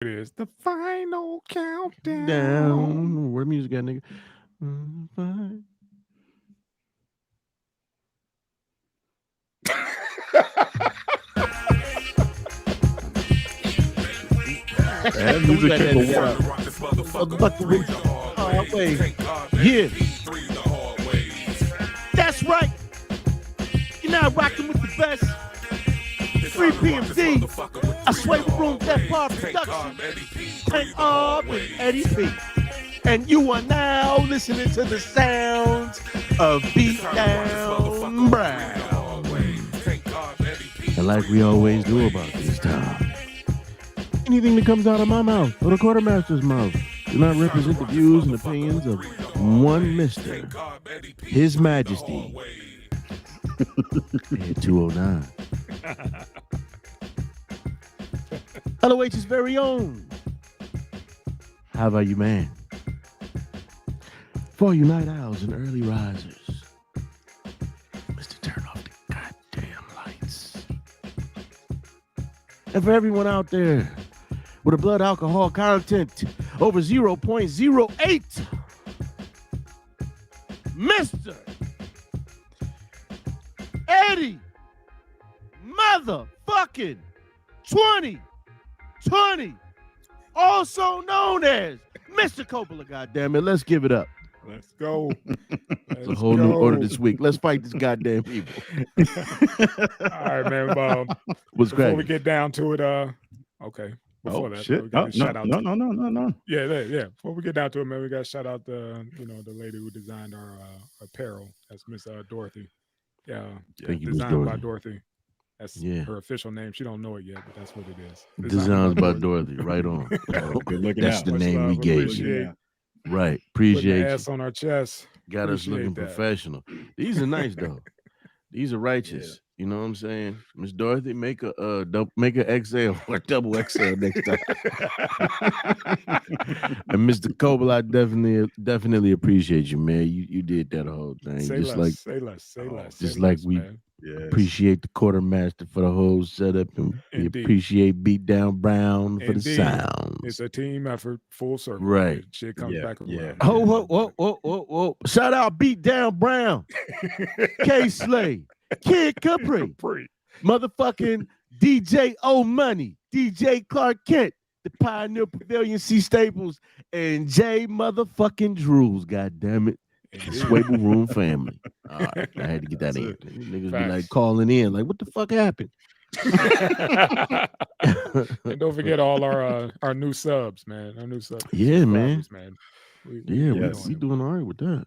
It is the final countdown. Down. Where music at, nigga? Fine. That We music got took that a together. while. Motherfucking hallway. Yeah. That's right. You're now rocking with the best. 3 PMD. I sway the room, Death Bar Production. Tank R with Eddie P. And you are now listening to the sounds of Beat Down Brown. And like we always do about this time, anything that comes out of my mouth or the quartermaster's mouth do not represent the views and opinions of one Mr. His Majesty. At 209. LOH's very own. How about you, man? For all you night owls and early risers, Mr. Turn off the goddamn lights. And for everyone out there with a blood alcohol content over 0.08, Mr. Eddie motherfucking 2020, also known as Mr. Coppola, goddammit. Let's give it up. Let's go. It's a whole new order this week. Let's fight this goddamn people. All right, man. What's Before we great? get down to it, okay. Before Oh that, shit! we got to shout out. No. Yeah. Before we get down to it, man, we got to shout out the lady who designed our apparel. That's Miss Dorothy. Yeah, Thank you, Miss designed by Dorothy. Dorothy. That's her official name. She don't know it yet, but that's what it is. Designs by Dorothy. Right on. Good looking That's out. the Much name we love, gave appreciate you. it. Right. Putting Appreciate the you. S on our chest. Got us looking Appreciate that. professional. These are nice though. These are righteous. You know what I'm saying? Miss Dorothy, make a make a XL or double XL next time. And Mr. Coble, I definitely appreciate you, man. You did that whole thing. Say just less, like say less, say less. just say like less, we man. appreciate the quartermaster for the whole setup, and we Indeed. appreciate Beat Down Brown for the Indeed. sounds. It's a team effort, full circle. Right. Shit comes back around. Whoa. Shout out Beat Down Brown, K Slay, Kid Capri, motherfucking DJ O Money, DJ Clark Kent, the Pioneer Pavilion C Staples, and J motherfucking Drews, god damn it. The Swable Room family. All right, I had to get that in. Niggas be like calling in, like, what the fuck happened? And don't forget all our new subs, man. Our new subs. Yeah, man. We doing all right with that.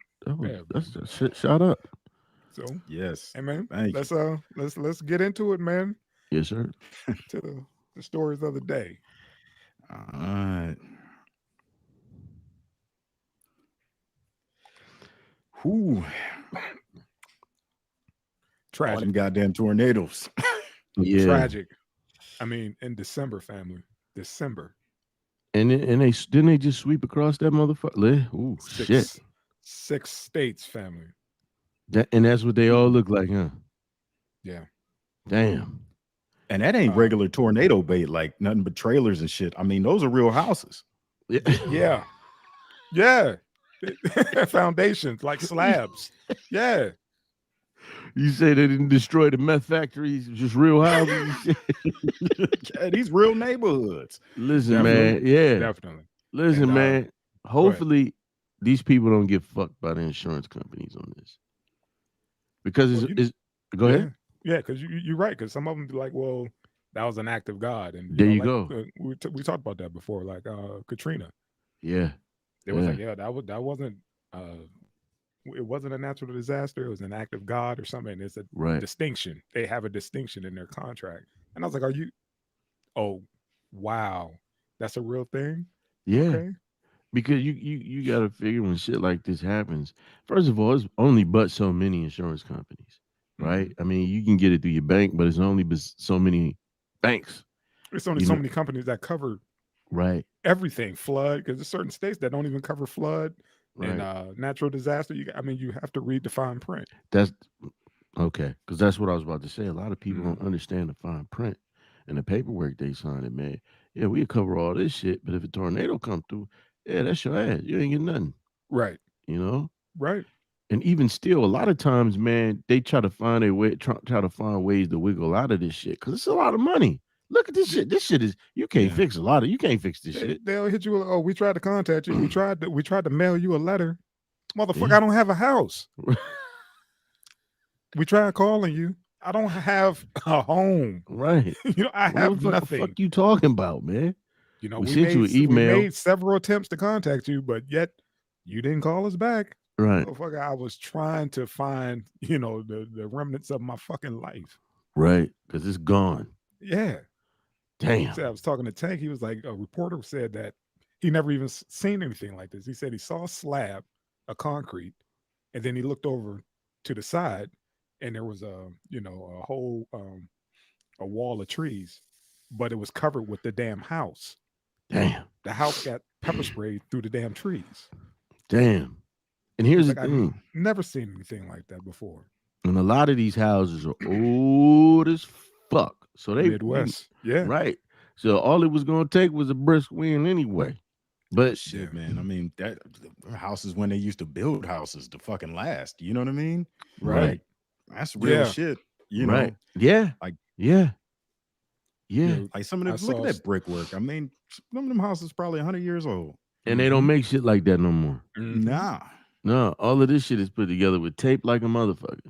That's shit. Shout out. So yes, hey man, thank you. let's get into it, man. Yes, sir. To the stories of the day. All right. Whew. Tragic. All them goddamn tornadoes. Yeah. Tragic. I mean, in December, family. December. And they didn't they just sweep across that motherfucker? Ooh, shit. 6 states, family. And that's what they all look like, huh? Yeah. Damn. And that ain't regular tornado bait, like nothing but trailers and shit. I mean, those are real houses. Yeah. Foundations, like slabs. Yeah. You say they didn't destroy the meth factories, just real houses? Yeah, these real neighborhoods. Listen, Definitely. man. Yeah. Definitely. Listen, And, man. Hopefully, these people don't get fucked by the insurance companies on this. Because it's go ahead. Yeah, because you're right. Because some of them be like, well, that was an act of God. And there you like, go. We talked about that before, like Katrina. Yeah. It was like, that wasn't it wasn't a natural disaster. It was an act of God or something. It's a distinction. They have a distinction in their contract. And I was like, oh, wow. That's a real thing? Yeah. Okay. Because you got to figure when shit like this happens, first of all, it's only but so many insurance companies, right? Mm-hmm. I mean, you can get it through your bank, but it's only so many banks. It's only so many companies that cover everything, flood, because there's certain states that don't even cover flood and natural disaster. You have to read the fine print. That's okay, because that's what I was about to say. A lot of people don't understand the fine print and the paperwork they sign it, man. yeah, we cover all this shit, but if a tornado come through, yeah, that's your ass. You ain't get nothing, Right. you know. Right. And even still, a lot of times, man, they try to find a way, try to find ways to wiggle out of this shit because it's a lot of money. Look at this shit. This shit is you can't fix a lot of. You can't fix this shit. They'll hit you with, oh, we tried to contact you. We tried to mail you a letter. Motherfucker, Yeah. I don't have a house. We tried calling you. I don't have a home. Right. I have What the nothing. fuck you talking about, man? We sent you an we email. made several attempts to contact you, but yet you didn't call us back. Right. Motherfucker, I was trying to find, the remnants of my fucking life. Right. Because it's gone. Yeah. Damn. I was talking to Tank. He was like, a reporter said that he never even seen anything like this. He said he saw a slab of concrete, and then he looked over to the side, and there was a whole a wall of trees, but it was covered with the damn house. Damn. The house got pepper sprayed through the damn trees. Damn. And here's the thing. I've never seen anything like that before. And a lot of these houses are old as fuck. So they Midwest. Yeah. Right. So all it was gonna take was a brisk wind anyway. But shit, man. I mean, that houses when they used to build houses to fucking last. You know what I mean? Right. Like, that's real shit. You know? Right. Yeah. Like, yeah. Like some of the look at that brickwork. I mean, some of them houses probably 100 years old. And they don't make shit like that no more. Nah. No, all of this shit is put together with tape like a motherfucker.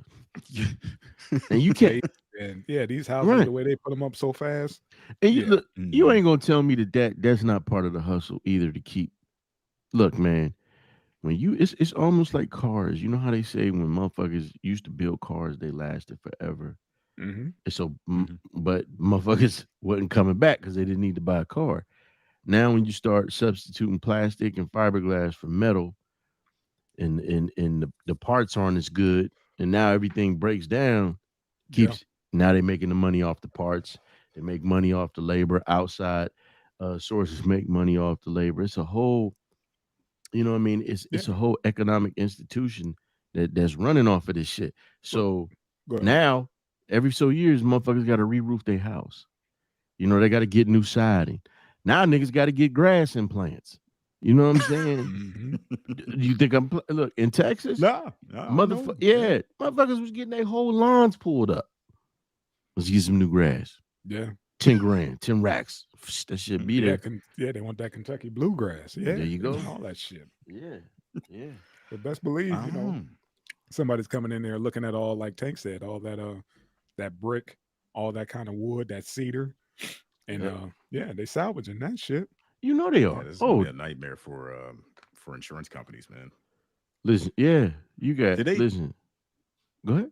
And you can't. And these houses, the way they put them up so fast. And you look, you ain't gonna tell me that's not part of the hustle either to keep. Look, man, when it's almost like cars. You know how they say when motherfuckers used to build cars, they lasted forever. And so, but motherfuckers wasn't coming back because they didn't need to buy a car. Now, when you start substituting plastic and fiberglass for metal, and the parts aren't as good, and now everything breaks down, now they're making the money off the parts. They make money off the labor. Outside sources make money off the labor. It's a whole, you know what I mean? It's a whole economic institution that's running off of this shit. So now, every so years, motherfuckers got to re-roof their house. They got to get new siding. Now niggas got to get grass implants. You know what I'm saying? You think I'm look in Texas? No, motherfucker. Yeah, motherfuckers was getting their whole lawns pulled up. Let's get some new grass. Yeah, 10 grand, 10 racks. That shit be there. They want that Kentucky bluegrass. Yeah, there you go. All that shit. Yeah. But best believe, somebody's coming in there looking at all, like Tank said, all that that brick, all that kind of wood, that cedar, and they salvaging that shit. You know they are. This is gonna be a nightmare for insurance companies, man. Listen, you got. Listen, go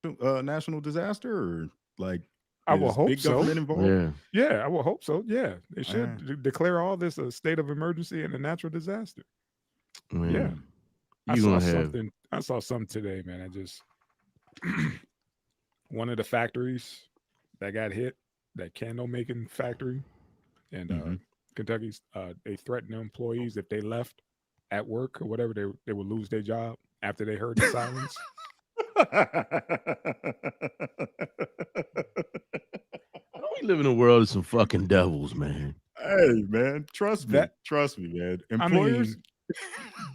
ahead. National disaster or like? I will hope so. Involved? Yeah, I will hope so. Yeah, they should declare all this a state of emergency and a natural disaster. Man, I saw something today, man. I just one of the factories that got hit, that candle making factory, and Kentucky's they threatened their employees if they left at work or whatever, they would lose their job after they heard the sirens. We live in a world of some fucking devils, man. Hey, man, trust me, man. Employers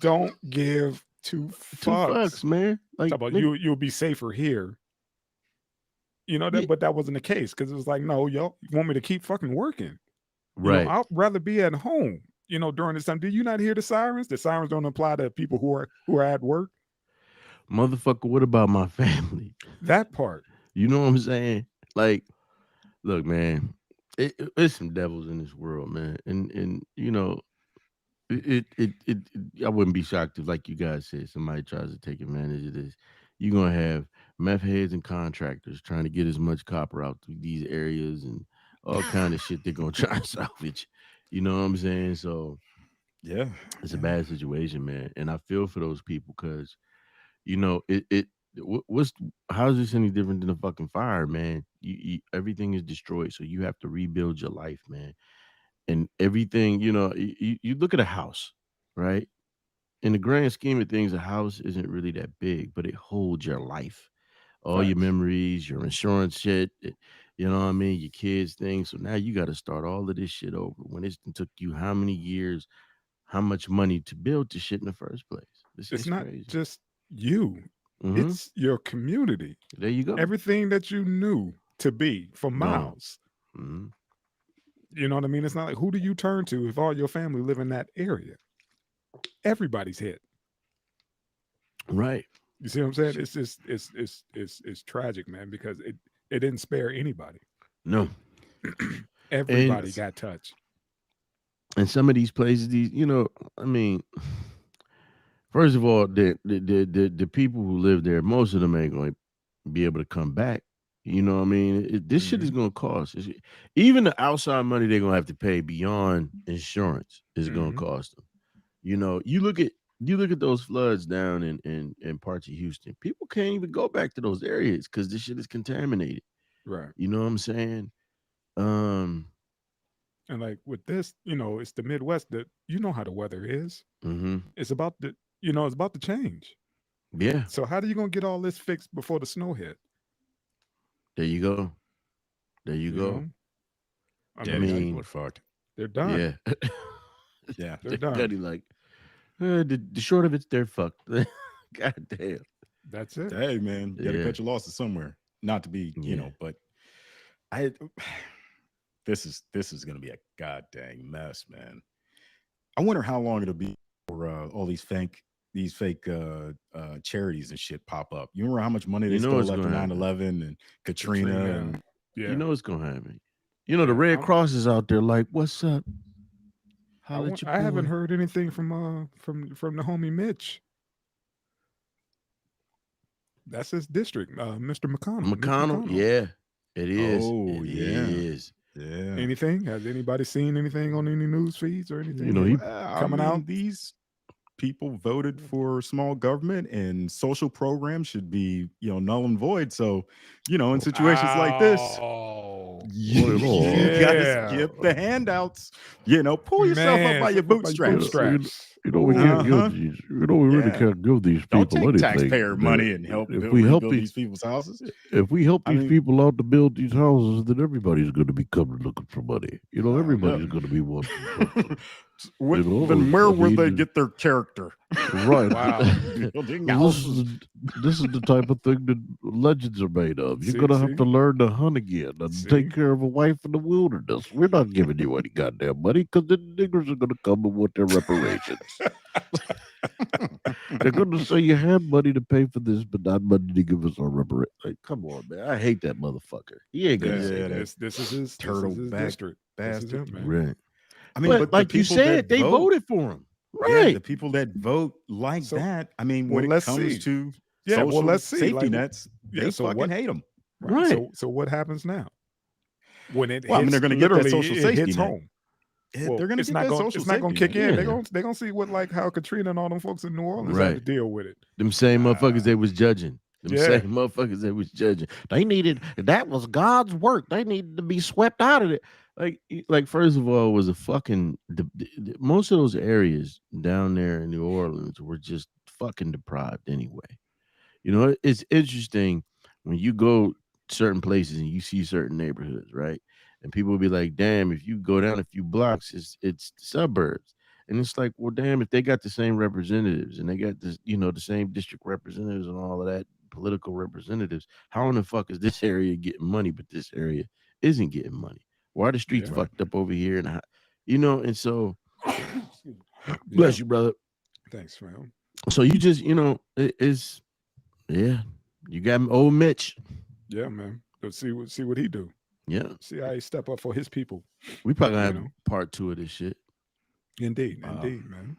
don't give two fucks, man. Like, talk about you'll be safer here. But that wasn't the case because it was like, no, yo, you want me to keep fucking working? Right. I'd rather be at home. During this time, did you not hear the sirens? The sirens don't apply to people who are at work. Motherfucker, what about my family? That part. You know what I'm saying? Like, look, man, it's some devils in this world, man, and I wouldn't be shocked if, like you guys said, somebody tries to take advantage of this. You're gonna have meth heads and contractors trying to get as much copper out through these areas and all kind of shit they're gonna try and salvage. You know what I'm saying? So it's a bad situation, man. And I feel for those people because how is this any different than a fucking fire, man? Everything is destroyed, so you have to rebuild your life, man. And everything, you look at a house, right? In the grand scheme of things, a house isn't really that big, but it holds your life, all your memories, your insurance shit. You know what I mean? Your kids things. So now you got to start all of this shit over. When it took you how many years, how much money to build this shit in the first place? It's It's not crazy. just you, Mm-hmm. it's your community. There you go. Everything that you knew to be for Gone. miles. Mm-hmm. You know what I mean? It's not like who do you turn to if all your family live in that area? Everybody's hit. Right. You see what I'm saying? It's just it's tragic, man, because it didn't spare anybody. No. And Everybody got touched. some of these places, I mean, first of all, the people who live there, most of them ain't going to be able to come back. You know what I mean? This shit is Mm-hmm. going to cost. Even the outside money they're going to have to pay beyond insurance is going to Mm-hmm. cost them. You look at those floods down in parts of Houston. People can't even go back to those areas because this shit is contaminated. Right. You know what I'm saying? Um. And like with this, it's the Midwest that you know how the weather is. Hmm. It's about it's about to change. Yeah. So how are you gonna get all this fixed before the snow hit? There you go. There you You go. know? I I Yeah, these mean, people are mean, fucked. they're done. yeah. Yeah. They're Got done. like the short of it's they're fucked. God damn. That's it. Hey, man, you got to Yeah. cut your losses somewhere. Not to be, Yeah. but I. This is gonna be a god dang mess, man. I wonder how long it'll be for all these fake charities and shit pop up. You remember how much money they You know it's stole after gonna 9 happen. 11 and Katrina Katrina. and You Yeah. know it's gonna happen. The Yeah. Red Cross is out there like, what's up? Holla at your I haven't boy. heard anything from the homie Mitch. That's his district, Mr. McConnell. Mitch McConnell, McConnell. yeah. It is. oh It yeah, is. yeah. Anything? Has anybody seen anything on any news feeds or anything He Well, I coming mean, out? these people voted for small government and social programs should be, null and void. So, in situations like this, Oh, you, you got to yeah, skip the handouts. Pull yourself up man, by your flip up by your bootstraps. bootstraps. we can't Ooh, give Uh-huh. these. We really Yeah. can't give these Don't people take anything. taxpayer money and help If we help rebuild these, these people's houses. if we help I these mean, people out to build these houses, then everybody's going to be coming looking for money. no. Everybody's going to be wanting something. Then where I will they mean, get their character? right. wow. Building This is houses. this is the type of thing that legends are made of. You're See, gonna have see, to learn to hunt again and see. take care of a wife in the wilderness. We're not giving you any goddamn money because the niggers are gonna come and want their reparations. They're gonna say you had money to pay for this, but not money to give us our reparations. Like, come on, man. I hate that motherfucker. He ain't gonna Yeah, say Yeah, that. that this is his turtleback district. This is bastard. him, man. Right. I mean, But but the like you people said, that they vote, voted for him. yeah, Right. the people that vote like So, that. I mean, well, when it let's comes see. to Yeah, well, social let's see. safety Like, nets, yeah. they So fucking what? hate them. Right. Right. So what happens now when it Well, I mean, they're hits? going to get that Literally, social it safety hits net. home. Well, They're going to get that social it's not gonna safety kick net. in. Yeah. They're gonna see what like how Katrina and all them folks in New Orleans had to Right. deal with it. Them same motherfuckers they was judging. Them Yeah. same motherfuckers they was judging. That was God's work. They needed to be swept out of it. Like first of all, it was a fucking most of those areas down there in New Orleans were just fucking deprived anyway. It's interesting when you go certain places and you see certain neighborhoods, right? And people will be like, damn, if you go down a few blocks, it's suburbs. And it's like, well, damn, if they got the same representatives and they got this, the same district representatives and all of that, political representatives, how in the fuck is this area getting money, but this area isn't getting money? Why are the streets Yeah. fucked up over here? And so, Yeah. bless you, brother. Thanks, fam. So you just, it's, yeah, you got old Mitch. Yeah, man. Let's see what he do. Yeah. See how he step up for his people. We probably gonna You have part 2 of this shit. Indeed, Wow. indeed, man.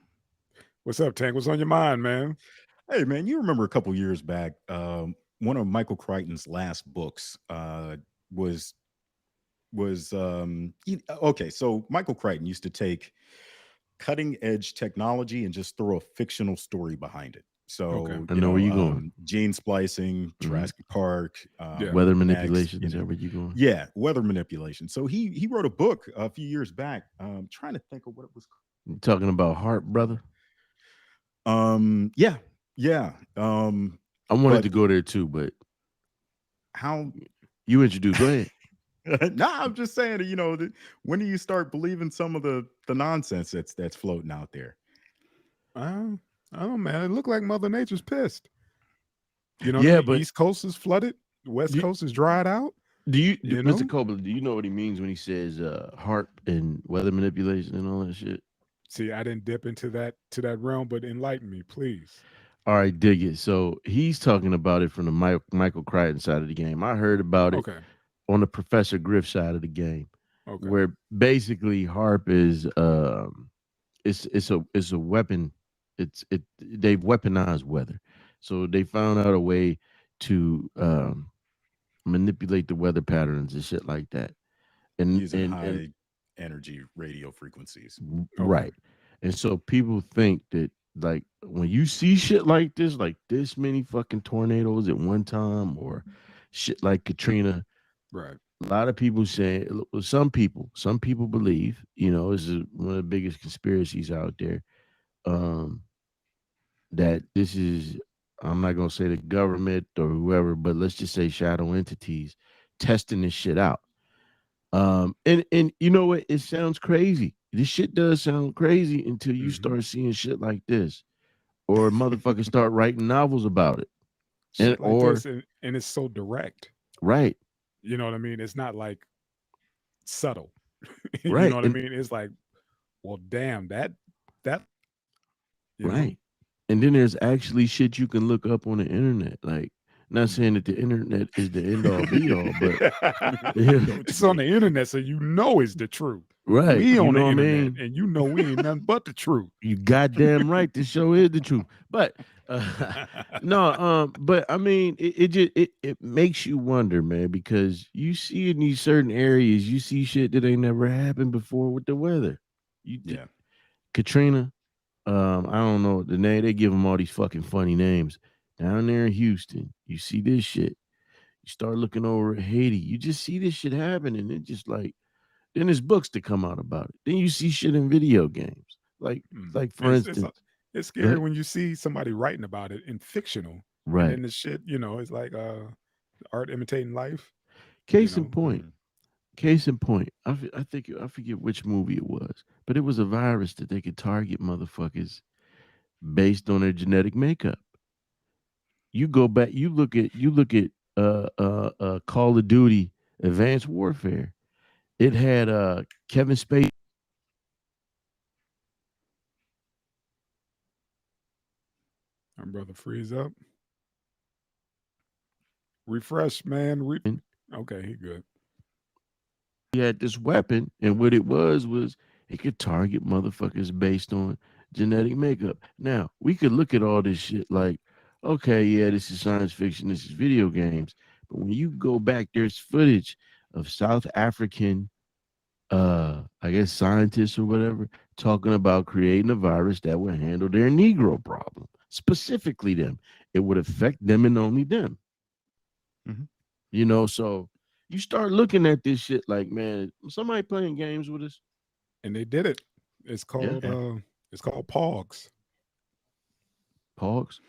What's up, Tank? What's on your mind, man? Hey, man, you remember a couple years back, one of Michael Crichton's last books was okay. So Michael Crichton used to take cutting edge technology and just throw a fictional story behind it. So Okay. I know where you going. gene splicing, Jurassic Park, Yeah. Weather Next, manipulation. Is that where you going? yeah, weather manipulation. So he wrote a book a few years back. Trying to think of what it was called. You talking about Heart, brother? Yeah. I wanted but to go there too, but how you introduced. Go ahead. Nah, I'm just saying, when do you start believing some of the nonsense that's floating out there? I don't know, man. It looked like Mother Nature's pissed. You know what I Yeah, mean? but East Coast is flooded. West do, Coast is dried out. Mr. Kobler, do you know what he means when he says HARP and weather manipulation and all that shit? See, I didn't dip into that realm, but enlighten me, please. All right, dig it. So he's talking about it from the Michael Crichton side of the game. I heard about it Okay. on the Professor Griff side of the game, Okay. where basically HARP is it's a weapon. They've weaponized weather, so they found out a way to manipulate the weather patterns and shit like that. And Using high energy radio frequencies. Right. And so people think that like when you see shit like this many fucking tornadoes at one time or shit like Katrina, Right. a lot of people say some people believe, this is one of the biggest conspiracies out there, that this is, I'm not gonna say the government or whoever, but let's just say shadow entities testing this shit out. And you know what? It sounds crazy. This shit does sound crazy until you start seeing shit like this, or motherfuckers start writing novels about it, shit like this, and it's so direct. Right. You know what I mean? It's not like subtle. Right. You know what I mean? It's like, well, damn, that. Right. And then there's actually shit you can look up on the internet, like. Not saying that the internet is the end all be all, but it's on the internet, so it's the truth. Right. We on the internet, and we ain't nothing but the truth. You goddamn right. This show is the truth. But no, but I mean, it makes you wonder, man, because you see in these certain areas, you see shit that ain't never happened before with the weather. Katrina, I don't know the name. They give them all these fucking funny names. Down there in Houston, you see this shit. You start looking over at Haiti, you just see this shit happen, and it just like, then there's books that come out about it. Then you see shit in video games, like for instance, it's scary when you see somebody writing about it in fictional, right? And then the shit, it's like art imitating life. Case in point. I forget which movie it was, but it was a virus that they could target motherfuckers based on their genetic makeup. You go back, you look at Call of Duty Advanced Warfare. It had Kevin Spacey. My brother freeze up. Refresh, man. Okay, he good. He had this weapon, and what it was it could target motherfuckers based on genetic makeup. Now, we could look at all this shit like, okay, yeah, this is science fiction, this is video games. But when you go back, there's footage of South African, I guess scientists or whatever, talking about creating a virus that would handle their Negro problem. Specifically them. It would affect them and only them. So you start looking at this shit like, man, somebody playing games with us. And they did it. It's called PURGE. PURGE?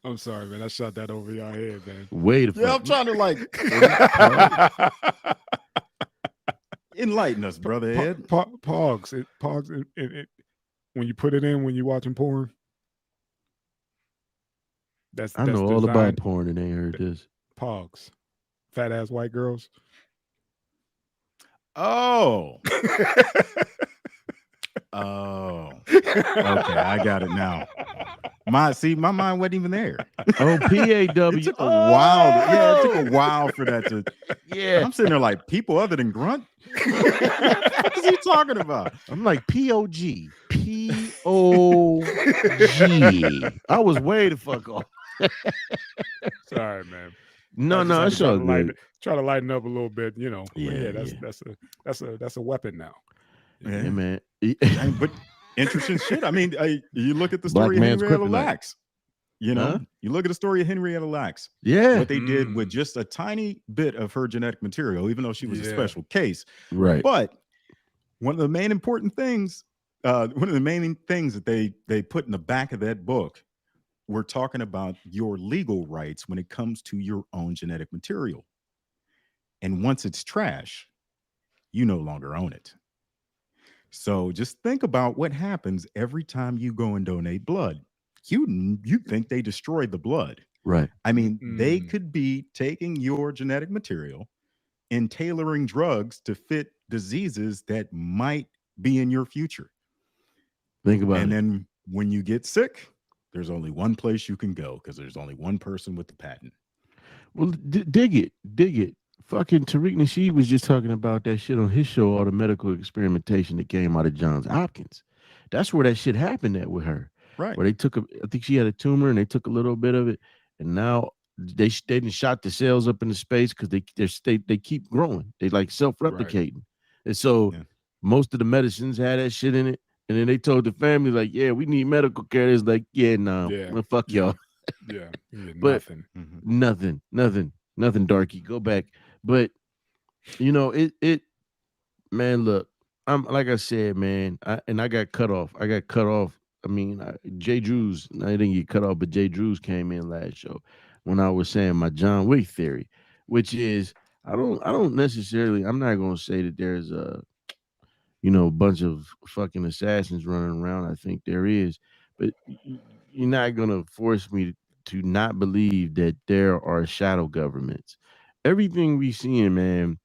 I'm sorry, man. I shot that over your head, man. Wait a fuck. Yeah, I'm trying to enlighten us, brother Ed. PURGE. PURGE. When you put it in when you're watching porn. I know all about porn and ain't heard this. PURGE. Fat ass white girls. Oh. Okay, I got it now. My mind wasn't even there. Oh, PAW. It took a while. Yeah, it took a while for that to. Yeah, I'm sitting there like, people other than Grunt. What is he talking about? I'm like POG. POG. I was way the fuck off. Sorry, man. No, it's all good. Try to lighten up a little bit, Yeah, that's a weapon now. Yeah, man. But interesting shit. I mean, you look at the story of Henrietta Lacks. You look at the story of Henrietta Lacks. Yeah, what they did with just a tiny bit of her genetic material, even though she was a special case. Right. But one of the main important things, that they put in the back of that book we're talking about your legal rights when it comes to your own genetic material. And once it's trash, you no longer own it. So just think about what happens every time you go and donate blood. You think they destroyed the blood. Right. I mean, they Mm, could be taking your genetic material and tailoring drugs to fit diseases that might be in your future. Think about And it. then when you get sick, there's only one place you can go because there's only one person with the patent. Well, dig it, dig it. Fucking Tariq Nasheed was just talking about that shit on his show, all the medical experimentation that came out of Johns Hopkins. That's where that shit happened at with her, Right. where they took I think she had a tumor and they took a little bit of it, and now they didn't shot the cells up into space because they keep growing. They like self right. replicating, and so Yeah. most of the medicines had that shit in it. And then they told the family like, yeah, we need medical care. It's like, yeah, no, Yeah. well, fuck Yeah. y'all. Yeah. You get But nothing. Mhm. nothing, darky. Go back. But it, man, look, I'm like I said, man, I got cut off. I got cut off. I mean, Jay Drews, I didn't get cut off, but Jay Drews came in last show when I was saying my John Wick theory, which is I don't necessarily, I'm not gonna say that there's a bunch of fucking assassins running around. I think there is, but you're not gonna force me to not believe that there are shadow governments. Everything we seeing, man,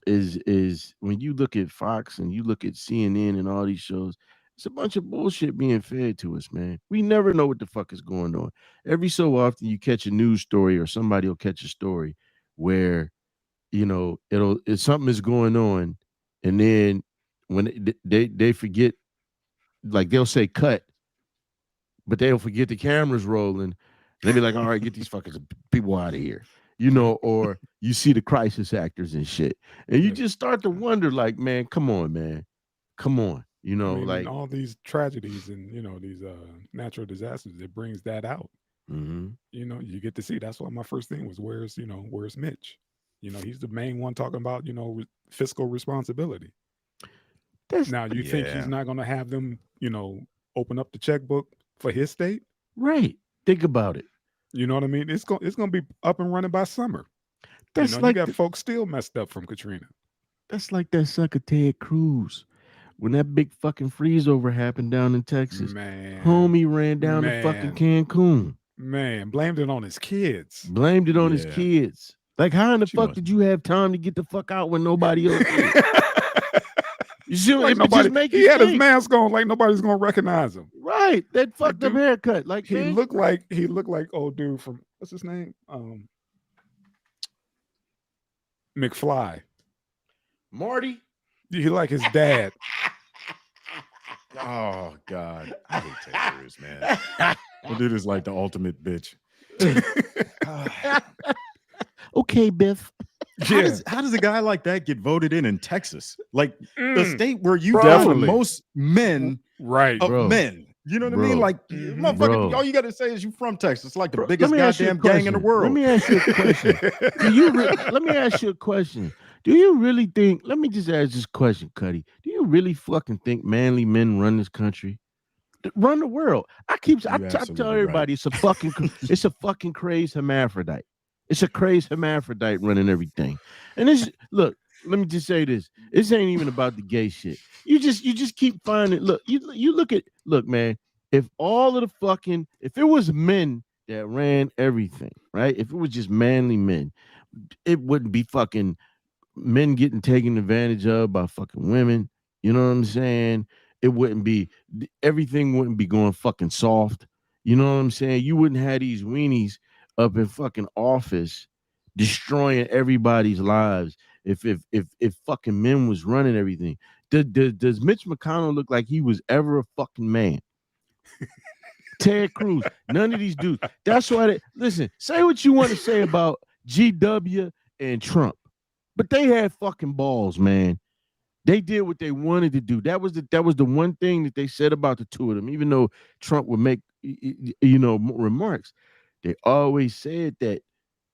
is when you look at Fox and you look at CNN and all these shows, it's a bunch of bullshit being fed to us, man. We never know what the fuck is going on. Every so often you catch a news story or somebody will catch a story where if something is going on, and then when they forget, like they'll say cut, but they'll forget the cameras rolling, and they be like, all right, get these fuckers people out of here, or you see the crisis actors and shit, and you Yeah. just start to wonder, like, man, come on, man, come on, I mean, in like, all these tragedies and these natural disasters, it brings that out. mm-hmm. You get to see. That's why my first thing was where's Mitch? He's the main one talking about fiscal responsibility. That's Now you think he's Yeah. not going to have them open up the checkbook for his state? right. Think about it. You know what I mean? It's gonna be up and running by summer. That's You like got folks still messed up from Katrina. that's like that sucker Ted Cruz. When that big fucking freeze over happened down in Texas, Man, homie ran down to fucking man, Cancun, man, blamed it on his kids. blamed it on his Yeah. kids. Like, how in the But, fuck did you have time to get the fuck out when nobody else did? You see, Like it just nobody, make he you had his think. mask on, like nobody's gonna recognize him. Right, that Like, fucked up dude, haircut. Like, he man, looked like old dude from what's his name? McFly. Marty. He like his dad. Oh God, I hate Ted Cruz, man. That dude is like the ultimate bitch. Okay, Biff. How does a guy like that get voted in Texas? Like the Mm, state where you Bro. got the Definitely. most men right. of Bro. men. You know what I Bro. mean? Like, Mhm. motherfucker, Bro. all you got to say is you from Texas. It's like the Bro, biggest let me ask you a goddamn gang in the question. world. Let me ask you a question. Let me ask you a question. Do you really think? Let me just ask this question, Cuddy. Do you really fucking think manly men run this country? Run the world? I You're tell absolutely everybody it's a fucking crazed hermaphrodite. It's a crazed hermaphrodite running everything. And look, let me just say this. This ain't even about the gay shit. You just keep finding. Look, you look, man. If if it was men that ran everything, right? If it was just manly men, it wouldn't be fucking men getting taken advantage of by fucking women. You know what I'm saying? It wouldn't be everything wouldn't be going fucking soft. You know what I'm saying? You wouldn't have these weenies up in fucking office destroying everybody's lives if fucking men was running everything. Does Mitch McConnell look like he was ever a fucking man? Ted Cruz, none of these dudes. That's why listen, say what you want to say about GW and Trump. But they had fucking balls, man. They did what they wanted to do. That was the one thing that they said about the two of them. Even though Trump would make remarks, they always said that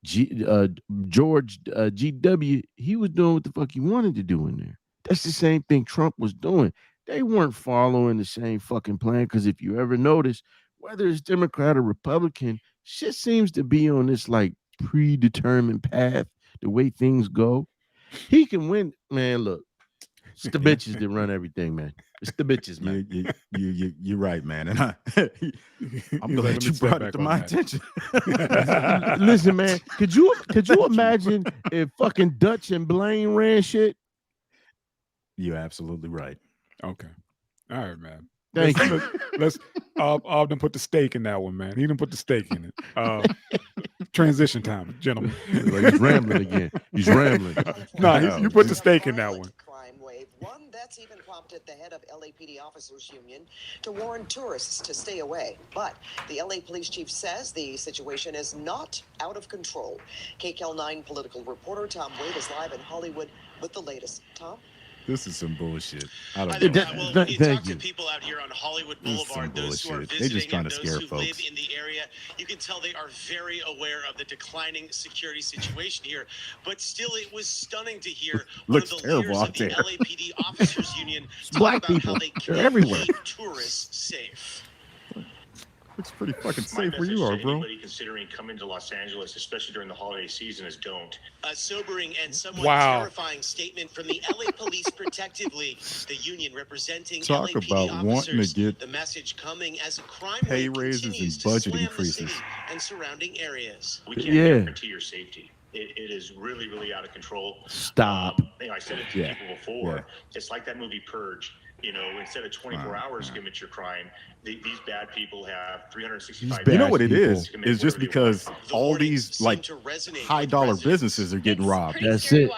George GW, he was doing what the fuck he wanted to do in there. That's the same thing Trump was doing. They weren't following the same fucking plan, because if you ever notice, whether it's Democrat or Republican, shit seems to be on this like predetermined path. The way things go, he can win. Man, look, it's the bitches that run everything, man. It's the bitches, man. You're right, man. And I'm glad you brought it to my attention. Listen, man, could you imagine if fucking Dutch and Blaine ran shit? You're absolutely right. Okay. All right, man. Thank you. Let's Alden put the stake in that one, man. He didn't put the stake in it. Transition time, gentlemen. He's rambling again. He's rambling. No, you put the stake in that one. Crime wave, one that's even prompted the head of LAPD Officers Union to warn tourists to stay away. But the LA police chief says the situation is not out of control. KCAL9 political reporter Tom Wade is live in Hollywood with the latest. Tom? This is some bullshit. I don't know. know. Well, you talk to people out here on Hollywood Boulevard, those who are visiting, they're just trying to and scare those who folks. live in the area, you can tell they are very aware of the declining security situation here. But still, it was stunning to hear one of the leaders of the LAPD Officers Union talk about how they can't everywhere. keep tourists safe. Looks pretty fucking safe where you are, bro. Anybody considering coming to Los Angeles, especially during the holiday season, is don't. A sobering and somewhat terrifying statement from the LA Police Protective League, the union representing Talk LAPD about officers. wanting to get the message coming as a crime pay wave raises continues and to budget slam increases. the city and surrounding areas. We can't guarantee your safety. It is really, really out of control. Stop. I said it to people before. It's like that movie Purge. You know, instead of 24 hours to commit your crime, these bad people have 365 days. You know what it is? It's just because all these like high dollar businesses are getting robbed. That's it.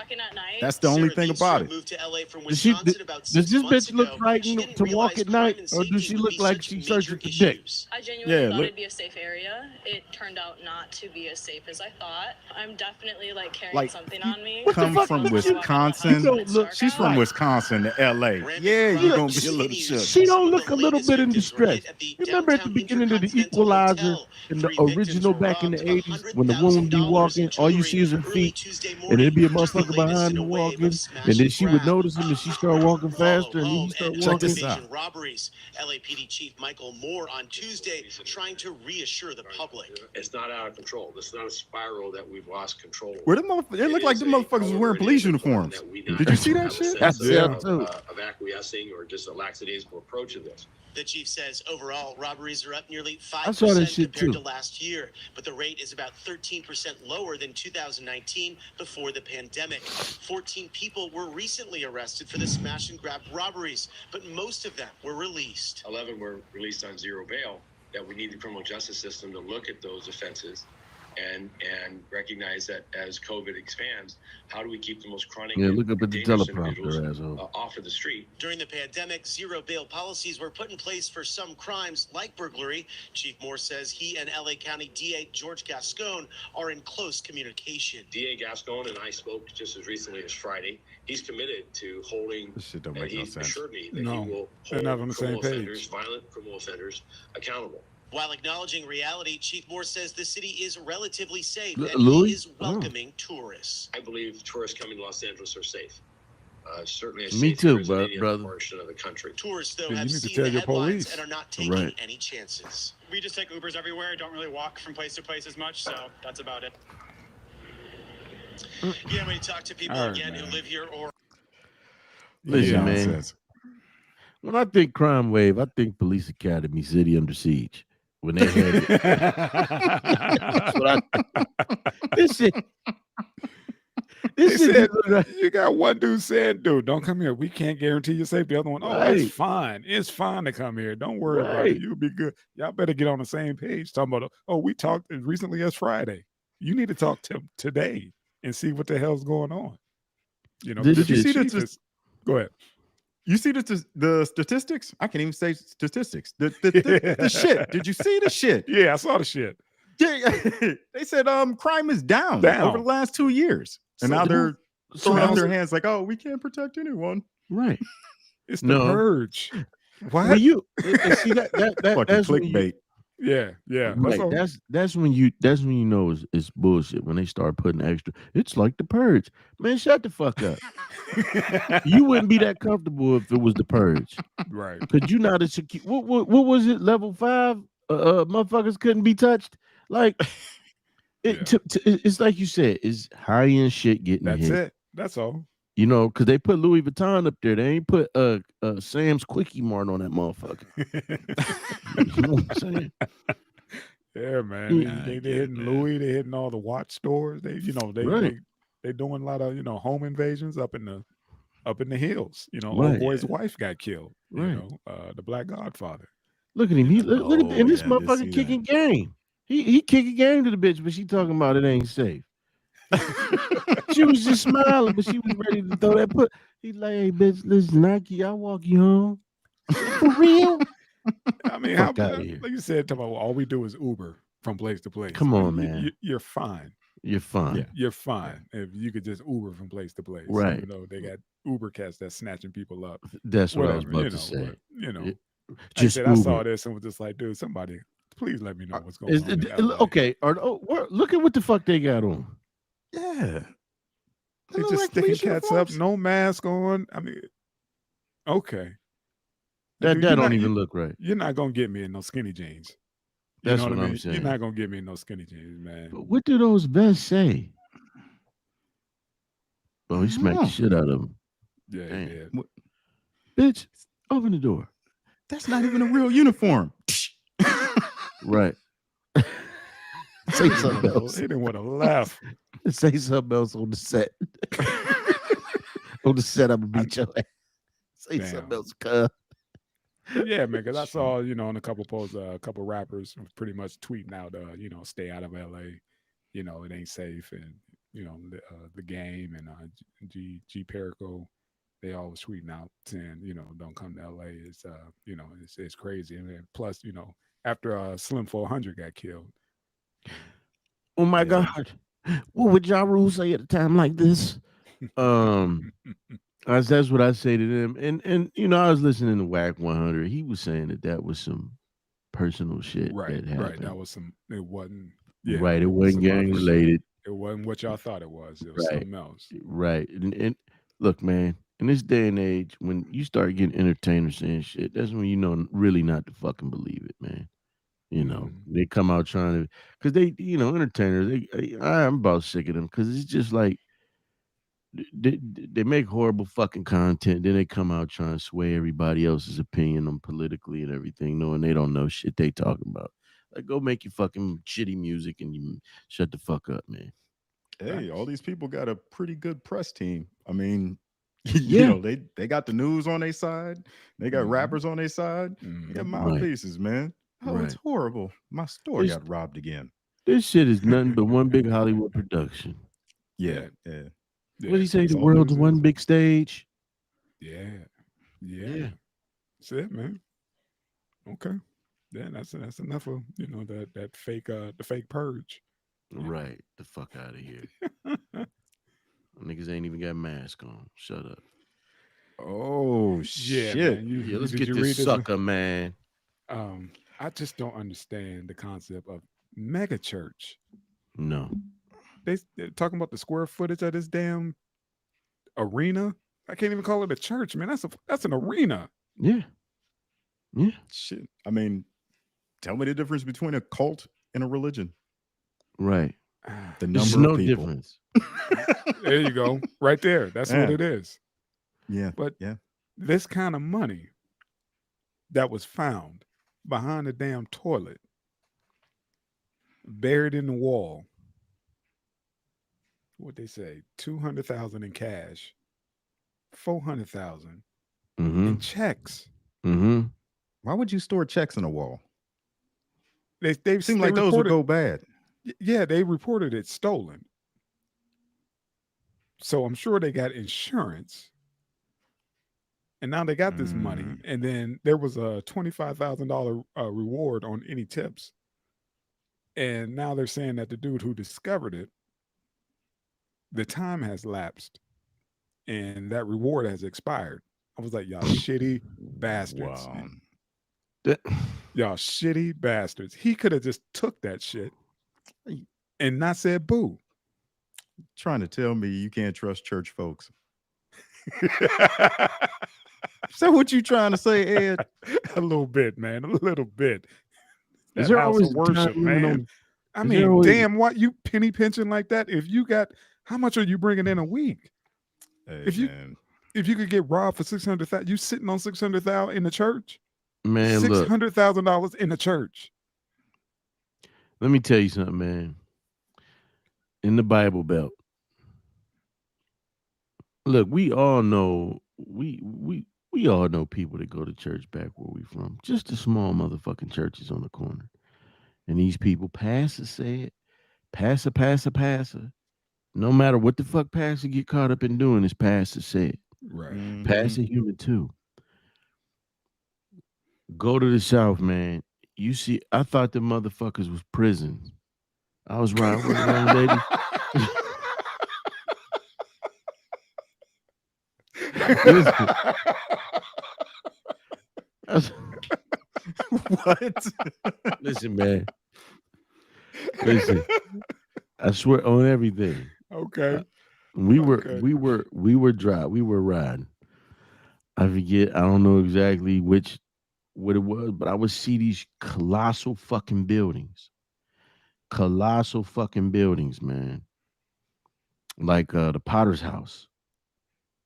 That's the only thing about it. Does this bitch look frightened to walk at night, or does she look like she's searching for dick? I genuinely thought it'd be a safe area. It turned out not to be as safe as I thought. I'm definitely like carrying something on me. Come from Wisconsin. She's from Wisconsin to LA. Yeah, you're gonna be a little shook. She don't look a little bit in distress. Remember at the beginning of the Equalizer in the original back in the 80s when the woman be walking, all you see is her feet, and there'd be a motherfucker behind her walking, and then she would notice him and she start walking faster, and he start walking. Check this out. Robberies. LAPD Chief Michael Moore on Tuesday trying to reassure the public. It's not out of control. This is not a spiral that we've lost control. Where the motherfuckers? It looked like the motherfuckers was wearing police uniforms. Did you see that shit? That's of acquiescing or just a lackadaisical approach to this. The chief says overall robberies are up nearly 5% shit compared too. to last year, but the rate is about 13% lower than 2019 before the pandemic. 14 people were recently arrested for the smash and grab robberies, but most of them were released. 11 were released on zero bail. That we need the criminal justice system to look at those offenses and recognize that as COVID expands, how do we keep the most chronic look up at the dangerous teleprompter, individuals, asshole. off of the street? During the pandemic, zero bail policies were put in place for some crimes like burglary. Chief Moore says he and LA County DA George Gascon are in close communication. DA Gascon and I spoke just as recently as Friday. He's committed to holding, This shit don't and make no he sense. assured me that No, he will they're hold not on the same criminal page. offenders, violent criminal offenders, accountable. While acknowledging reality, Chief Moore says the city is relatively safe and Louis? he is welcoming tourists. I believe tourists coming to Los Angeles are safe. Certainly as Me safe too, as any other brother. portion of the country. Tourists, though, You have need to seen tell the your headlines police. and are not taking Right. any chances. We just take Ubers everywhere, don't really walk from place to place as much, so that's about it. Yeah, when you talk to people All right, again man. who live here or Listen, man. Nonsense. When I think crime wave, I think Police Academy, City Under Siege. When they had it. That's what this shit. They This shit said, look like- you got one dude saying, dude, don't come here. We can't guarantee your safety. The other one, oh, Right. it's fine. It's fine to come here. Don't worry about Right. it. You'll be good. Y'all better get on the same page. Talking about, oh, we talked as recently as Friday. You need to talk to today and see what the hell's going on. You know, This did you shit- see this- this? Go ahead. You see the statistics? I can't even say statistics. The shit. Did you see the shit? Yeah, I saw the shit. They said crime is down Down. over the last 2 years. And So now they're throwing now up their it's- hands like, oh, we can't protect anyone. Right. It's the No. purge. When you see that Fucking that's when you- clickbait. Yeah, yeah. Right, all- that's when you know it's bullshit when they start putting extra. It's like the purge, man. Shut the fuck up. You wouldn't be that comfortable if it was the purge. right. Cause you not a secure. What was it? Level 5 motherfuckers couldn't be touched. Like it's like you said, it's high end shit getting That's hit. it. That's all. You know, because they put Louis Vuitton up there. They ain't put Sam's Quickie Mart on that motherfucker. You know what I'm saying? Yeah, man. They hitting Louis. They hitting all the watch stores. They doing a lot of home invasions up in the hills. Old boy's wife got killed. The Black Godfather. Look at him. Look at and this motherfucker kicking game. He kicking game to the bitch, but she talking about it ain't safe. She was just smiling, but she was ready to throw that. He's like, "Hey, bitch, listen, Nike, I'll walk you home." For real? I mean, how like you said, all we do is Uber from place to place. Come on, man. You're fine. You're fine. Yeah, you're fine if you could just Uber from place to place. Right. Even though they got Uber cats that's snatching people up. That's what I was about to say. Just I saw this and was just like, dude, somebody, please let me know what's going on. Okay. Look at what the fuck they got on. Yeah. They just sticking cats up, no mask on. I mean, okay. That don't even look right. You're not gonna get me in no skinny jeans. That's what I'm saying. You're not gonna get me in no skinny jeans, man. But what do those vests say? Oh, he smacked the shit out of him. Yeah, he did. Bitch, open the door. That's not even a real uniform. Right. Say something else. He didn't want to laugh. Say something else on the set. On the set, I'm gonna beat your ass. Say something else, cuz. Yeah, man, because I saw, in a couple posts, a couple rappers pretty much tweeting out, stay out of LA, it ain't safe, and the game and G Perico, they all was tweeting out saying, don't come to LA. It's it's crazy, and then plus, after Slim 400 got killed. Oh my God, what would Ja Rule say at a time like this? That's what I say to them. And I was listening to Whack 100. He was saying that was some personal shit. Right, that happened. Right. That was some. It wasn't. Yeah, right. It wasn't gang related. It wasn't what y'all thought it was. It was something else. Right. And look, man, in this day and age, when you start getting entertainers saying shit, that's when you know really not to fucking believe it, man. They come out trying to, because they, entertainers. I'm about sick of them because it's just like. They make horrible fucking content. Then they come out trying to sway everybody else's opinion on politically and everything, knowing they don't know shit they talking about. Like, go make your fucking shitty music and you shut the fuck up, man. Hey, all these people got a pretty good press team. I mean, they got the news on their side. They got rappers on their side. They got mouthpieces, man. Oh, it's horrible. My store got robbed again. This shit is nothing but one big Hollywood production. Yeah. What do you say? The world's one big stage. Yeah. That's it, man. Okay. Yeah, that's enough of that fake the fake purge. Right. The fuck out of here. Niggas ain't even got mask on. Shut up. Oh shit. Man. Let's get this sucker, man. I just don't understand the concept of mega church. No. They're talking about the square footage of this damn arena. I can't even call it a church, man. That's an arena. Yeah. Shit. I mean, tell me the difference between a cult and a religion. Right. The number of people. Difference. There you go. Right there. That's what it is. Yeah. But this kind of money that was found behind the damn toilet, buried in the wall. What they say, 200,000 in cash, 400,000 in checks. Mm-hmm. Why would you store checks in a wall? They seem like those would go bad. Yeah, they reported it stolen. So I'm sure they got insurance. And now they got this money. And then there was a $25,000 reward on any tips. And now they're saying that the dude who discovered it, the time has lapsed and that reward has expired. I was like, y'all shitty bastards. Wow. Y'all shitty bastards. He could have just took that shit and not said boo. Trying to tell me you can't trust church folks. Is that what you trying to say, Ed? A little bit, man. A little bit. that there house always of a time worship, limit man. on? I Is there mean, always- damn, what you penny pinching like that? If you got, how much are you bringing in a week? Hey, If you man. if you could get robbed for 600,000, you sitting on 600,000 in the church? Man, look, $600,000 in the church. let me tell you something, man. In the Bible Belt, look, we all know we all know people that go to church back where we from. Just the small motherfucking churches on the corner. And these people, pastor said, passer. No matter what the fuck pastor get caught up in doing, is pastor said. Right. Mhm. Pastor human too. Go to the South, man. You see, I thought the motherfuckers was prisons. I was riding with a young lady. Listen. What? Listen, man. Listen. I swear on everything. Okay. We Okay. were riding. I forget, I don't know exactly what it was, but I would see these colossal fucking buildings. Colossal fucking buildings, man. Like the Potter's House.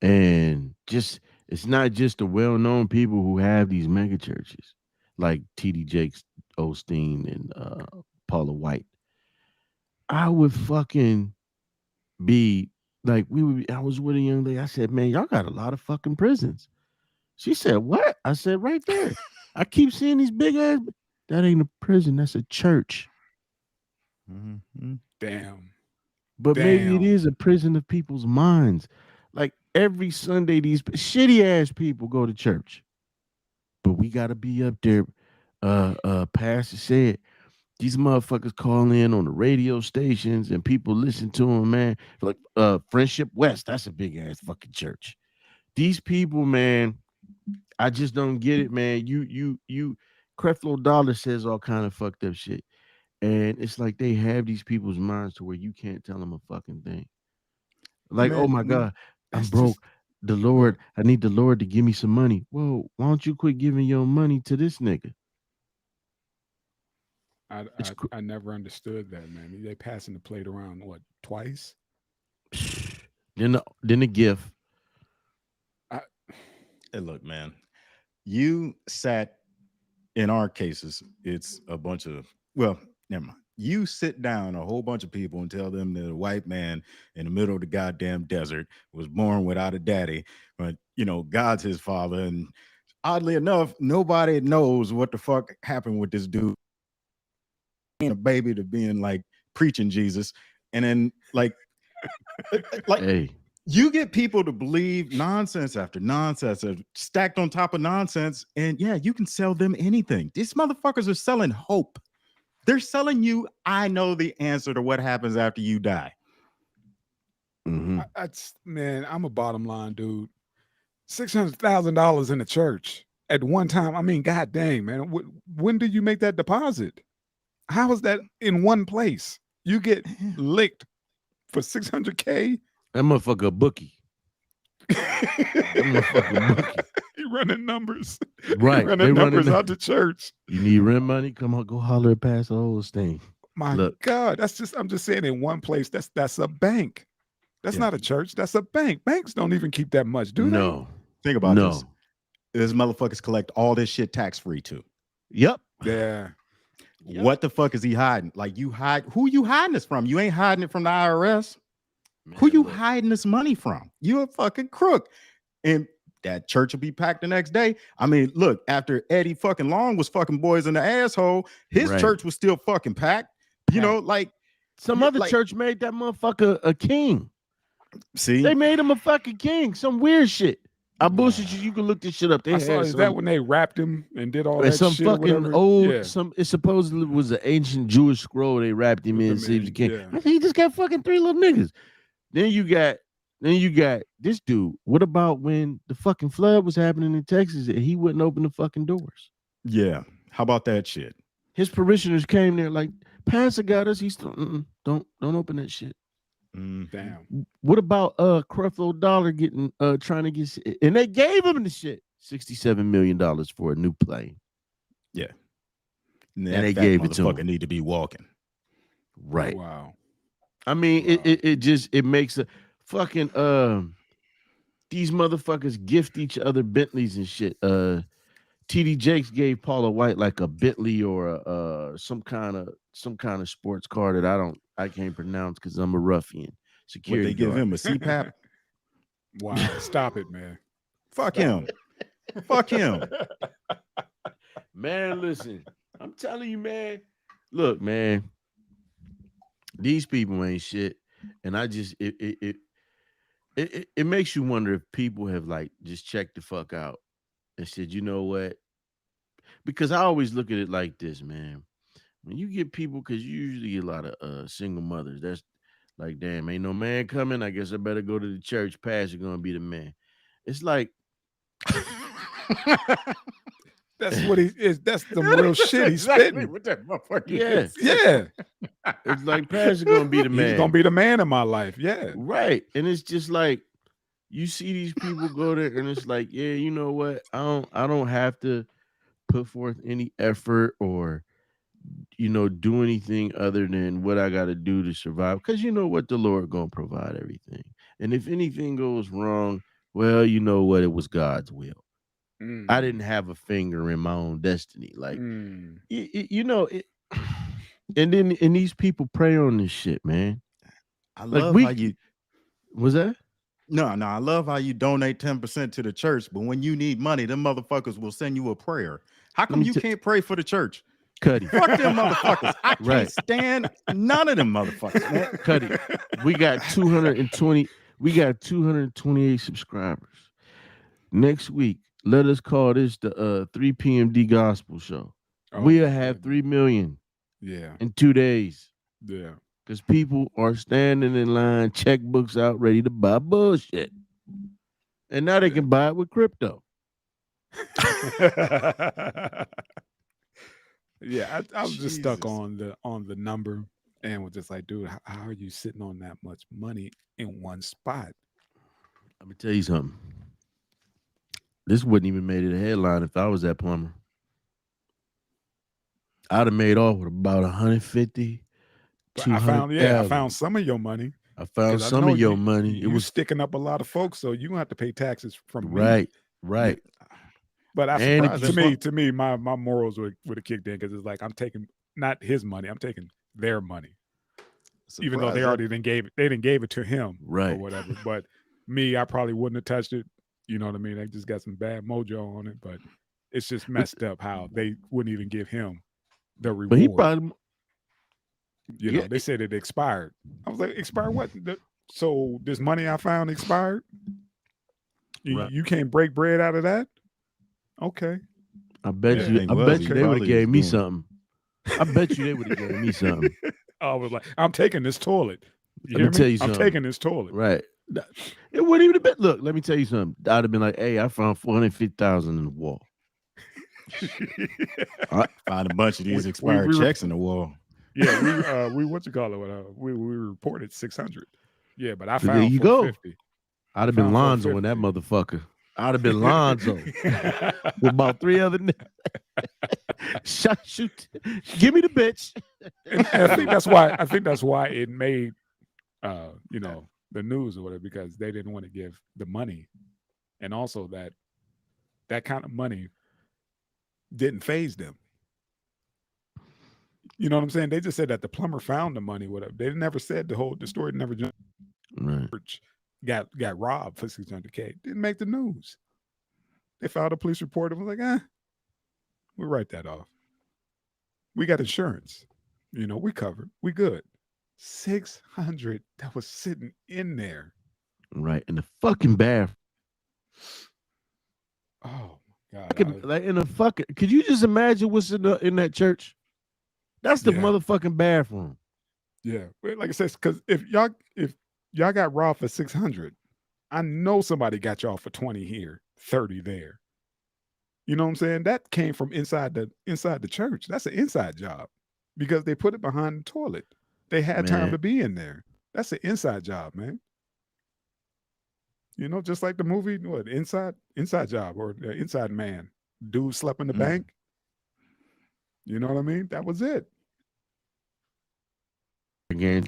And just it's not just the well-known people who have these mega churches, like T.D. Jakes, Osteen, and Paula White. I would fucking be like, I was with a young lady. I said, man, y'all got a lot of fucking prisons. She said, what? I said, right there. I keep seeing these big ass. That ain't a prison. That's a church. Mm-hmm. Damn. But maybe it Damn. is a prison of people's minds. Like every Sunday, these shitty ass people go to church. But we gotta be up there. Pastor said, these motherfuckers call in on the radio stations and people listen to them, man. Like Friendship West, that's a big ass fucking church. These people, man, I just don't get it, man. You Creflo Dollar says all kind of fucked up shit. And it's like they have these people's minds to where you can't tell them a fucking thing. Like, Man, oh my God, I'm that's broke. just- The Lord, I need the Lord to give me some money. Well, why don't you quit giving your money to this nigga? I never understood that, man. They passing the plate around what, twice? Then the gift. Hey, look, man. You sat in our cases, it's a bunch of, well, never mind. You sit down a whole bunch of people and tell them that a white man in the middle of the goddamn desert was born without a daddy, but God's his father. And oddly enough, nobody knows what the fuck happened with this dude being a baby to being like preaching Jesus. And then like Hey, you get people to believe nonsense after nonsense stacked on top of nonsense. And yeah, you can sell them anything. These motherfuckers are selling hope. They're selling you, I know the answer to what happens after you die. mm-hmm. Man, I'm a bottom line dude. $600,000 in the church at one time. I mean, god dang, man. When do you make that deposit? How is that in one place? You get licked for $600K. That motherfucker a bookie. That motherfucker bookie. You running numbers, Right? You running numbers out the church. You need rent money? Come on, go holler at Pastor Holstein. My God, I'm just saying in one place. That's a bank. That's not a church. That's a bank. Banks don't even keep that much, do they? No. Think about this. These motherfuckers collect all this shit tax-free too. Yep. Yeah. Yep. What the fuck is he hiding? Like who you hiding this from? You ain't hiding it from the IRS. Man, who you hiding this money from? You a fucking crook. And that church will be packed the next day. I mean, look, after Eddie fucking Long was fucking boys in the asshole, his church was still fucking packed. You know, like some other church made that motherfucker a king. See, they made him a fucking king. Some weird shit. I bullshit you. You can look this shit up. I saw that when they wrapped him and did all that some shit. Fucking old. Yeah. It supposedly was an ancient Jewish scroll. They wrapped him in. See the king. Yeah. He just got fucking 3 little niggas. Then you got this dude. What about when the fucking flood was happening in Texas and he wouldn't open the fucking doors? Yeah. How about that shit? His parishioners came there like, Pastor got us. He's still, don't open that shit. Damn. What about Creflo Dollar getting trying to get, and they gave him the shit $67 million for a new plane. Yeah. And they that gave it to motherfucker him. need to be walking. Right. Wow. I mean, Wow. it makes a fucking these motherfuckers gift each other Bentleys and shit. TD Jakes gave Paula White like a Bentley or some kind of sports car that I can't pronounce because I'm a ruffian. What, Security they give guard. him a CPAP? Wow. Stop it, man. Fuck Stop him. Fuck him. Man, listen, I'm telling you, man. Look, man, these people ain't shit, and I just it makes you wonder if people have like just checked the fuck out and said, you know what? Because I always look at it like this, man. When you get people, because you usually get a lot of single mothers, that's like, damn, ain't no man coming. I guess I better go to the church. Pastor gonna be the man. It's like That's what he is. That's the real shit he's spitting. What that motherfucker Yeah. Yeah. It's like Pastor gonna be the man. He's gonna be the man in my life. Yeah. Right. And it's just like you see these people go there and it's like, yeah, you know what? I don't have to put forth any effort or do anything other than what I got to do to survive. Because you know what? The Lord gonna provide everything. And if anything goes wrong, well, you know what? It was God's will. I didn't have a finger in my own destiny. Like, and then these people prey on this shit, man. I love how you was that? No, I love how you donate 10% to the church, but when you need money, them motherfuckers will send you a prayer. How come you can't pray for the church? Cuddy. Fuck them motherfuckers. I can't stand none of them motherfuckers, man. Cuddy. We got 228 subscribers. Next week, let us call this the 3 PMD gospel show. We'll have 3 million in 2 days. Yeah. Because people are standing in line, checkbooks out, ready to buy bullshit. And now they can buy it with crypto. Yeah, I was just stuck on the number and was just like, dude, how are you sitting on that much money in one spot? Let me tell you something. This wouldn't even made it a headline if I was that plumber. I'd have made off with about 150. I found some of your money. I found some of your money. It was sticking up a lot of folks, so you gonna have to pay taxes from me. Right. But I surprised to me, my morals would have kicked in because it's like I'm taking not his money, I'm taking their money. Even though they already didn't gave it to him or whatever. But me, I probably wouldn't have touched it. You know what I mean? They just got some bad mojo on it, but it's just messed up how they wouldn't even give him the reward. But he probably, they said it expired. I was like, expired what? So this money I found expired? You can't break bread out of that? Okay. I bet you they would have gave me something. I bet you they would have gave me something. I was like, I'm taking this toilet. Let me tell you something. I'm taking this toilet. Right. It wouldn't even have been. Look, let me tell you something. I'd have been like, hey, I found 450,000 in the wall. I found a bunch of these expired checks in the wall. Yeah, we what you call it? We reported 600. Yeah, but I found there you 450. Go. I'd have been Lonzo in that motherfucker. I'd have been Lonzo with about 3 other niggas. Shoot, give me the bitch. And I think that's why it made the news or whatever, because they didn't want to give the money, and also that kind of money didn't phase them. You know what I'm saying? They just said that the plumber found the money, whatever. They never said the story never got robbed for $600K. Didn't make the news. They filed a police report and was like, we'll write that off. We got insurance. We covered. We good. 600 that was sitting in there. Right. In the fucking bathroom. Oh my God. Like in a fucking, could you just imagine what's in that church? That's the motherfucking bathroom. Yeah. Like I said, because if y'all got robbed for 600, I know somebody got y'all for 20 here, 30 there. You know what I'm saying? That came from inside the church. That's an inside job because they put it behind the toilet. They had time to be in there. That's an inside job, man. Just like the movie, what, Inside Job or Inside Man. Dude slept in the bank. You know what I mean? That was it. Again,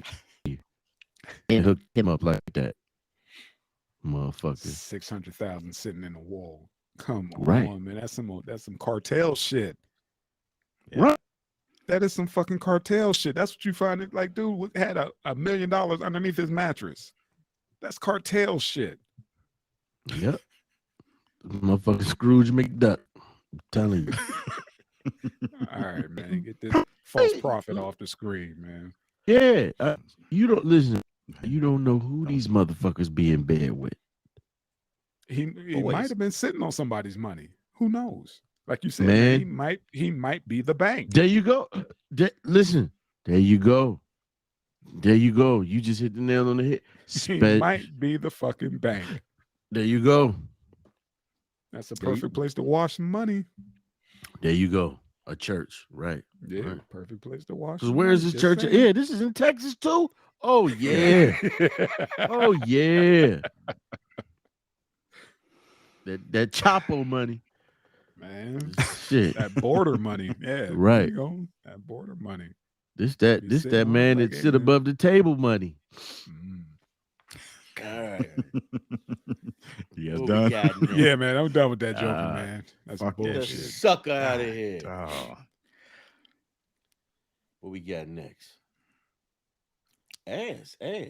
and hook him up like that, motherfucker. 600,000 sitting in the wall. Come Right. on, man. That's some cartel shit. Right. That is some fucking cartel shit. That's what you find it like, dude had $1 million underneath his mattress. That's cartel shit. Yep. Motherfucker Scrooge McDuck. I'm telling you. All right, man. Get this false prophet off the screen, man. Yeah. You don't listen. You don't know who these motherfuckers be in bed with. He might have been sitting on somebody's money. Who knows? Like you said, Man. man, he might be the bank. There you go. Listen, there you go. There you go. You just hit the nail on the head. He might be the fucking bank. There you go. That's a perfect place to wash money. There you go. A church, right? Yeah, right. Perfect place to wash. Because where is this church? Saying. Yeah, this is in Texas too. Oh yeah. Oh yeah. That Chapo money. Man, shit. That border money. Yeah, right. There you go. That border money. This that man that sit above the table money. All right. You guys done? Yeah, man. I'm done with that joke, man. That's bullshit. Get the sucker out of here. What we got next? Ass. Yeah,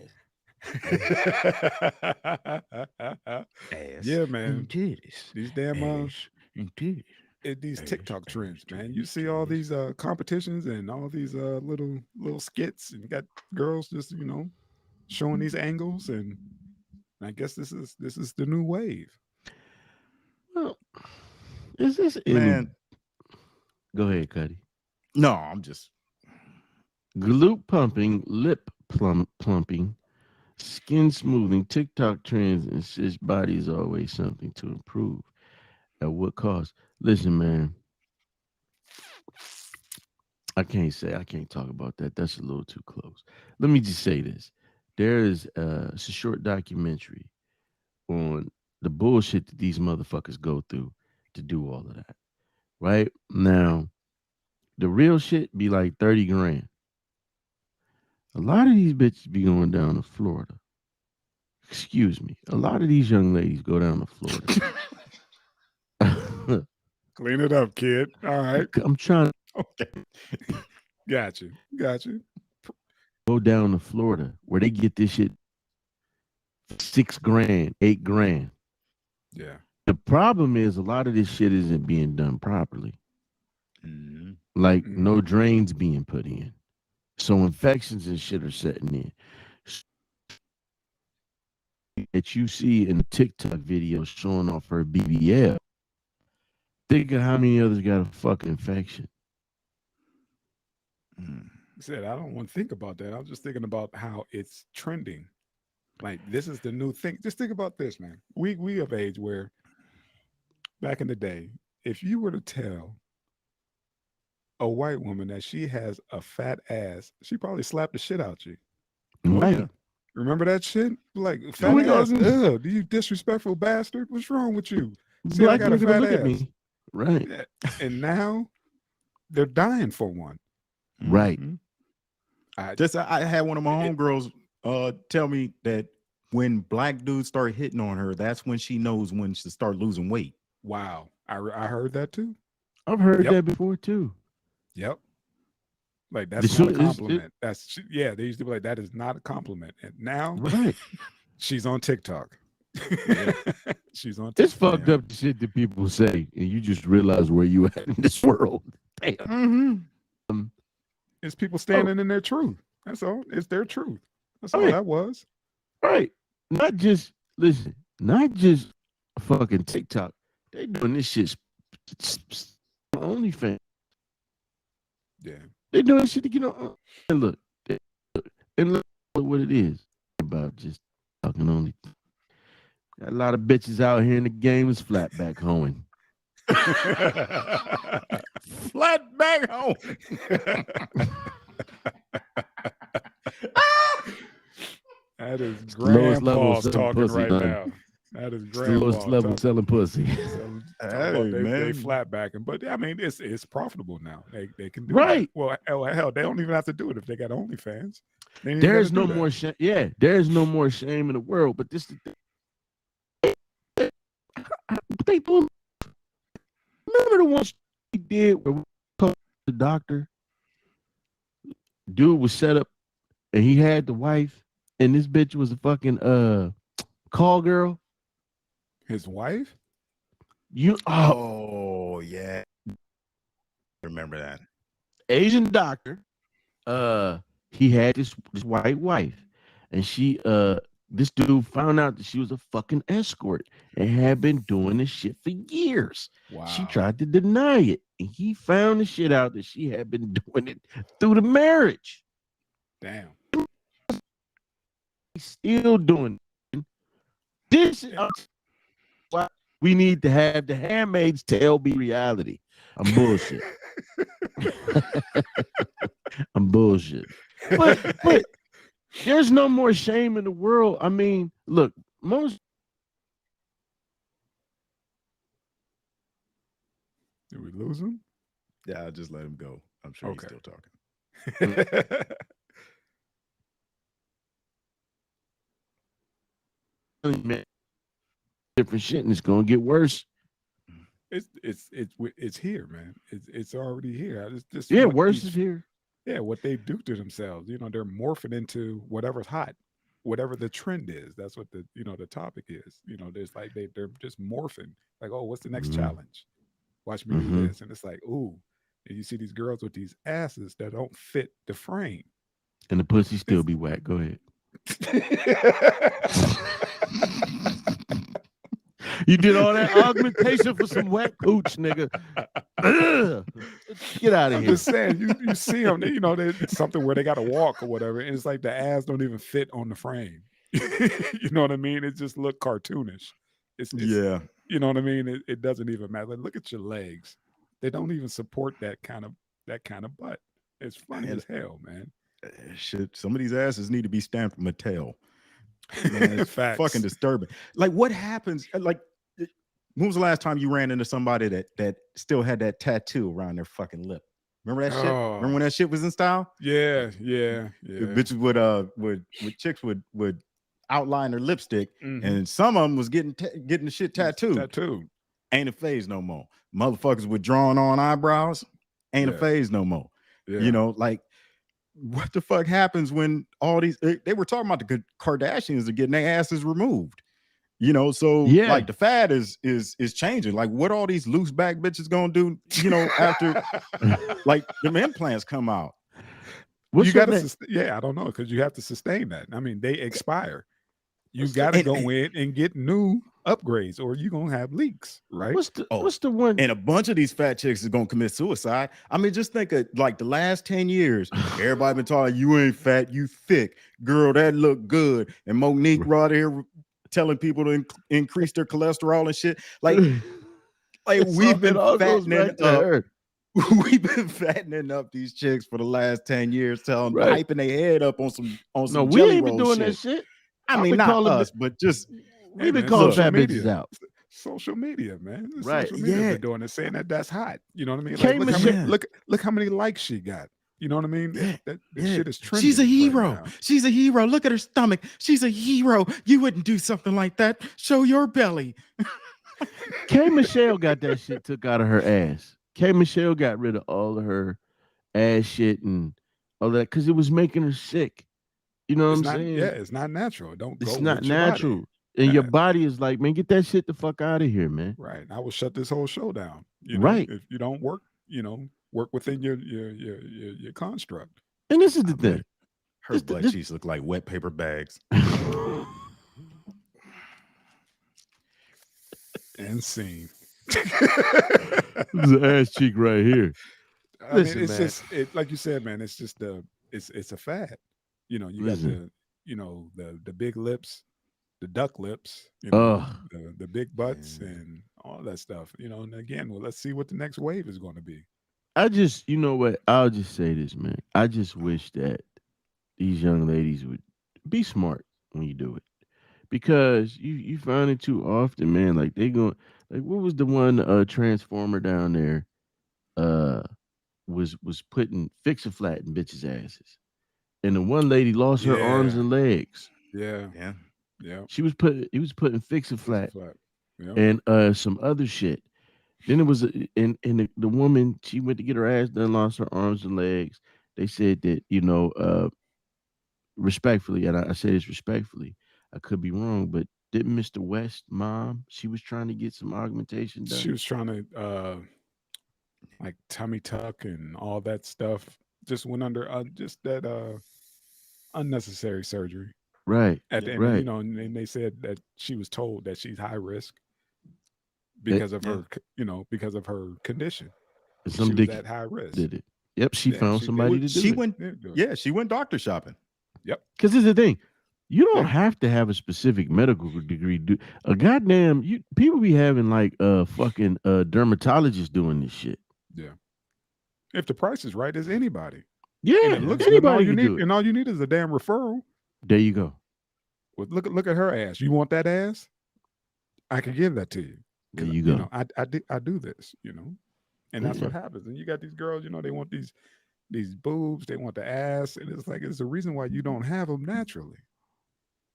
man. Titties. These damn these TikTok trends, man. You see all these competitions and all these little skits, and you got girls just showing these angles, and I guess this is the new wave. Well, is this man? Go ahead, Cuddy. No, I'm just glute pumping, lip plumping, skin smoothing, TikTok trends, and cis body is always something to improve. At what cost? Listen, man. I can't talk about that. That's a little too close. Let me just say this. There is it's a short documentary on the bullshit that these motherfuckers go through to do all of that. Right? Now, the real shit be like 30 grand. A lot of these bitches be going down to Florida. Excuse me. A lot of these young ladies go down to Florida. Clean it up, kid. All right. I'm trying. Okay. Got you. Go down to Florida where they get this shit $6 grand, $8 grand. Yeah. The problem is a lot of this shit isn't being done properly. Mm-hmm. Like no drains being put in. So infections and shit are setting in. That you see in the TikTok video showing off her BBL. Think of how many others got a fucking infection. I said, I don't want to think about that. I was just thinking about how it's trending. Like, this is the new thing. Just think about this, man. We of age where back in the day, if you were to tell a white woman that she has a fat ass, she probably slapped the shit out you. Right. Remember that shit? Like, fat ass, do you disrespectful bastard? What's wrong with you? See, Black I got a fat look ass. at me. Right. And now they're dying for one. Right. I had one of my homegirls tell me that when black dudes start hitting on her, that's when she knows when to start losing weight. Wow. I heard that too. I've heard that before too. Yep. Like, that's not a compliment. They used to be like, that is not a compliment. And now she's on TikTok. She's on TikTok. It's fucked up the shit that people say, and you just realize where you at in this world. Damn. It's people standing in their truth. That's all. It's their truth. That's all that was. Right. Not just fucking TikTok. They doing this shit OnlyFans. Yeah. They doing shit to get on. And look what it is about just talking only. Got a lot of bitches out here in the game is flat back hoeing. Flat back home. That is grandpa's talking right now. That is grandpa. Lowest level selling pussy. They flat backing, but I mean it's profitable now. They can do right. That. Well, hell, they don't even have to do it if they got OnlyFans. There's no more shame. Yeah, there's no more shame in the world. But this, they doing. Remember the one he did where we told the doctor, dude was set up, and he had the wife, and this bitch was a fucking call girl. His wife? Oh yeah, I remember that Asian doctor. He had this white wife, and this dude found out that she was a fucking escort and had been doing this shit for years. Wow. She tried to deny it, and he found the shit out that she had been doing it through the marriage. Damn. He's still doing it. This is why we need to have the Handmaid's Tale be reality. I'm bullshit. I'm bullshit. But there's no more shame in the world. I mean, look, most. Did we lose him? Yeah, I'll just let him go. I'm sure he's still talking. Different shit, and it's gonna get worse. It's here, man. It's already here. Worse is here. Yeah, what they do to themselves. They're morphing into whatever's hot, whatever the trend is. That's what the topic is. There's like they're just morphing. Like, oh, what's the next challenge? Watch me do this, and it's like, ooh, and you see these girls with these asses that don't fit the frame, and the pussy still be whack. Go ahead. You did all that augmentation for some wet cooch, nigga. Get out of here. I'm just saying, you see them, there's something where they got to walk or whatever, and it's like the ass don't even fit on the frame. You know what I mean? It just look cartoonish. It's yeah. You know what I mean? It doesn't even matter. Like, look at your legs. They don't even support that kind of butt. It's funny as hell, man. Shit, some of these asses need to be stamped Mattel. Man, it's Facts. Fucking disturbing. Like, what happens? Like, when was the last time you ran into somebody that still had that tattoo around their fucking lip? Remember that shit? Remember when that shit was in style? Yeah. The bitches would chicks would outline their lipstick, and some of them was getting the shit tattooed. Ain't a phase no more. Motherfuckers with drawn on eyebrows. Ain't a phase no more. Yeah. Like, what the fuck happens when all these they were talking about the Kardashians are getting their asses removed? Like the fad is changing. Like, what all these loose back bitches gonna do? After like the implants come out. You gotta I don't know, because you have to sustain that. I mean, they expire. You gotta go in and get new upgrades, or you're gonna have leaks, right? What's the one? And a bunch of these fat chicks is gonna commit suicide. I mean, just think of like the last 10 years. Everybody been talking, you ain't fat, you thick. Girl, that look good. And Monique right here telling people to increase their cholesterol and shit. Like we've been fattening up. We've been fattening up these chicks for the last 10 years, hyping their head up on some No, we jelly ain't been roll doing that shit. I mean, not us, but just we've been calling fat bitches out. Social media, man. Right. Social media been doing it, saying that's hot. You know what I mean? Like, look how many likes she got. You know what I mean? That shit is trending. She's a hero. Right, she's a hero. Look at her stomach. She's a hero. You wouldn't do something like that. Show your belly. K. Michelle got that shit took out of her ass. K. Michelle got rid of all of her ass shit and all that because it was making her sick. You know what I'm saying? Yeah, it's not natural. It's not natural. And your body is like, man, get that shit the fuck out of here, man. Right. I will shut this whole show down. Right. If you don't work, work within your construct. And this is the thing. Her butt cheeks look like wet paper bags. And scene. This is an ass cheek right here. Listen, it's just like you said, man. It's just it's a fad. You got the big lips, the duck lips, the big butts, and all that stuff. And again, let's see what the next wave is going to be. You know what? I'll just say this, man. I just wish that these young ladies would be smart when you do it, because you find it too often, man. Like Like, what was the one transformer down there? Was putting fix-a-flat in bitches' asses, and the one lady lost her arms Yeah. and legs. Yeah. Yeah. Yeah. He was putting fix-a-flat Flat. Yeah. and some other shit. Then it was and the woman, she went to get her ass done, lost her arms and legs. They said that, respectfully, and I say this respectfully, I could be wrong, but didn't Mr. West mom, she was trying to get some augmentation done? She was trying to like tummy tuck and all that stuff. Just went under just that unnecessary surgery. Right, At the end, right. and they said that she was told that she's high risk That, because of Yeah. her, because of her condition. some She was dick at high risk. did it. Yep, she Yeah, found she did. somebody to do She it. went. Yeah, do it. Yeah, she went doctor shopping. Yep. Because here's the thing, you don't Yeah. have to have a specific medical degree. A goddamn people be having like fucking dermatologists doing this shit. Yeah. If the price is right, is anybody. And Yeah, it looks good. And anybody can do it. all you need is a damn referral. There you go. Well, look at her ass. You want that ass? I can give that to you. There you go. I do this, and that's what happens. And you got these girls, they want these boobs, they want the ass, and it's like it's the reason why you don't have them naturally.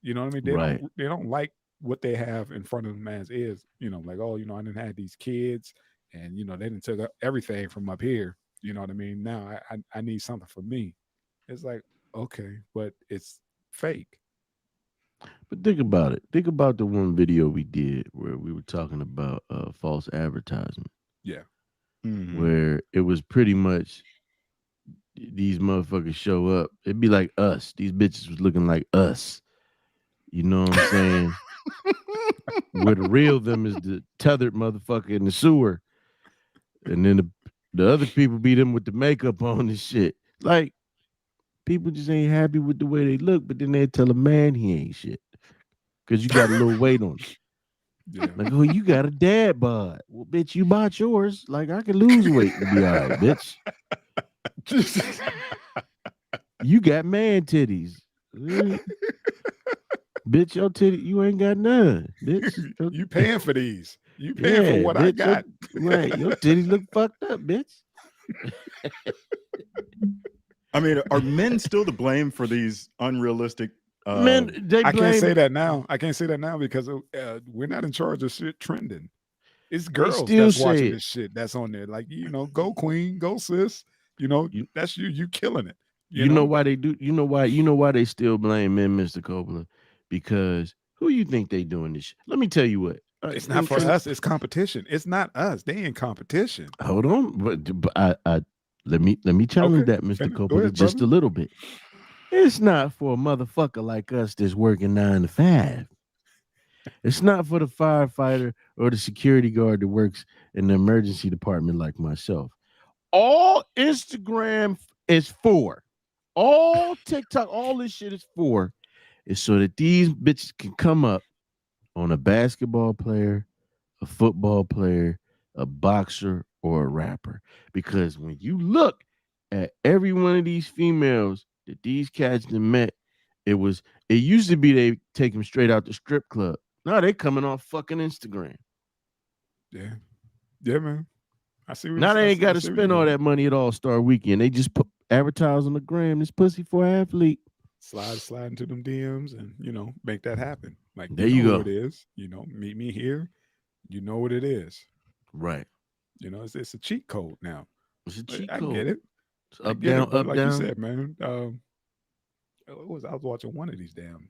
You know what I mean? Right. They don't like what they have in front of them as is. Like, oh, I didn't have these kids, and they didn't took everything from up here. You know what I mean? Now I need something for me. It's like, okay, but it's fake. But think about it. Think about the one video we did where we were talking about false advertisement, Yeah. Mhm. where it was pretty much these motherfuckers show up. It'd be like us. These bitches was looking like us. You know what I'm saying? Where the real them is the tethered motherfucker in the sewer, and then the other people be them with the makeup on and shit. Like, people just ain't happy with the way they look, but then they tell a man he ain't shit because you got a little weight on you. Yeah. Like, oh, you got a dad bod. Well, bitch, you bought yours. Like, I can lose weight and be all right, bitch. You got man titties. Bitch, your titty, you ain't got none. Bitch. You paying for these. You paying for what I bitch, got. Right. Your titties look fucked up, bitch. I mean, are men still to blame for these unrealistic? Men, they I blame can't say that now. I can't say that now because we're not in charge of shit trending. It's girls still that's say watching it. this shit that's on there. Like, go queen, go sis. That's you killing it. You know why they do? You know why they still blame men, Mr. Coppola? Because who you think they doing this shit? Let me tell you what. It's not for us. It's competition. It's not us. They in competition. Hold on, but I let me challenge that, Mr. Coppola, ahead, just brother. a little bit. It's not for a motherfucker like us that's working 9 to 5. It's not for the firefighter or the security guard that works in the emergency department like myself. All Instagram is for, all TikTok, all this shit is for, is so that these bitches can come up on a basketball player, a football player, a boxer, or a rapper. Because when you look at every one of these females that these cats done met, it used to be they take them straight out the strip club. Now they coming off fucking Instagram. Yeah. Yeah, man. I see. Now they ain't got to spend all that money at All-Star Weekend. They just advertise on the gram. This pussy for an athlete. Slide into them DMs and make that happen. Like, there you go. Who it is. Meet me here. You know what it is. Right. It's a cheat code now. It's a cheat code. code. I get it. It's up, down, up, like down. You said, man. I was watching one of these damn.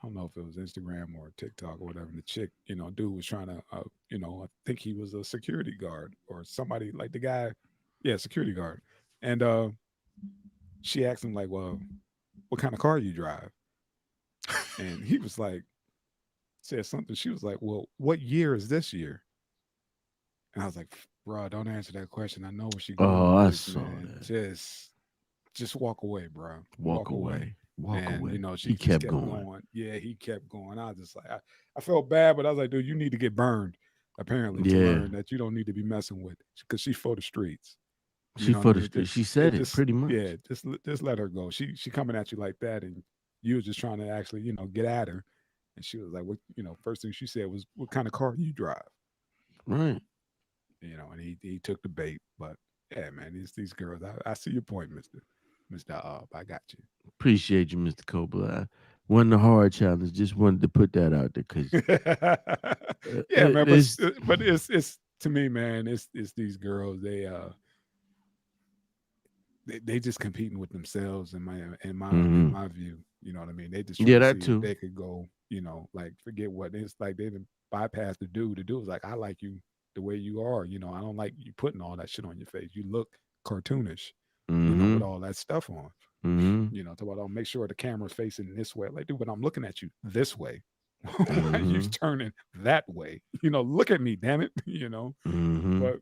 I don't know if it was Instagram or TikTok or whatever. And the chick, dude was trying to, I think he was a security guard or somebody like the guy, security guard. And she asked him like, well, what kind of car you drive? And he was like, said something. She was like, well, what year is this year? And I was like, bro, don't answer that question. I know where she going. Oh, I saw that. Just walk away, bro. Walk away. Walk away. She kept going. Yeah, he kept going. I was just like, I felt bad, but I was like, dude, you need to get burned. Apparently, to learn that you don't need to be messing with, because she's for the streets. She for the streets. She said it pretty much. Yeah, just let her go. She coming at you like that, and you was just trying to actually, get at her. And she was like, what, first thing she said was, what kind of car do you drive? Right. You know, and he took the bait. But yeah, man, these girls. I see your point, Mister. I got you. Appreciate you, Mr. Cobra. Wasn't a hard challenge. Just wanted to put that out there because Yeah, man. it's But it's to me, man. It's these girls. They just competing with themselves in my view. You know what I mean? They just trying yeah, to that see if too. they could go, like forget what it's like they didn't bypass the dude. The dude was like, I like you the way you are. I don't like you putting all that shit on your face. You look cartoonish, with Mm-hmm. all that stuff on. Mm-hmm. To what I'll make sure the camera's facing this way. Like, dude, but I'm looking at you this way. Why are you Mm-hmm. turning that way? Look at me, damn it. Mm-hmm. But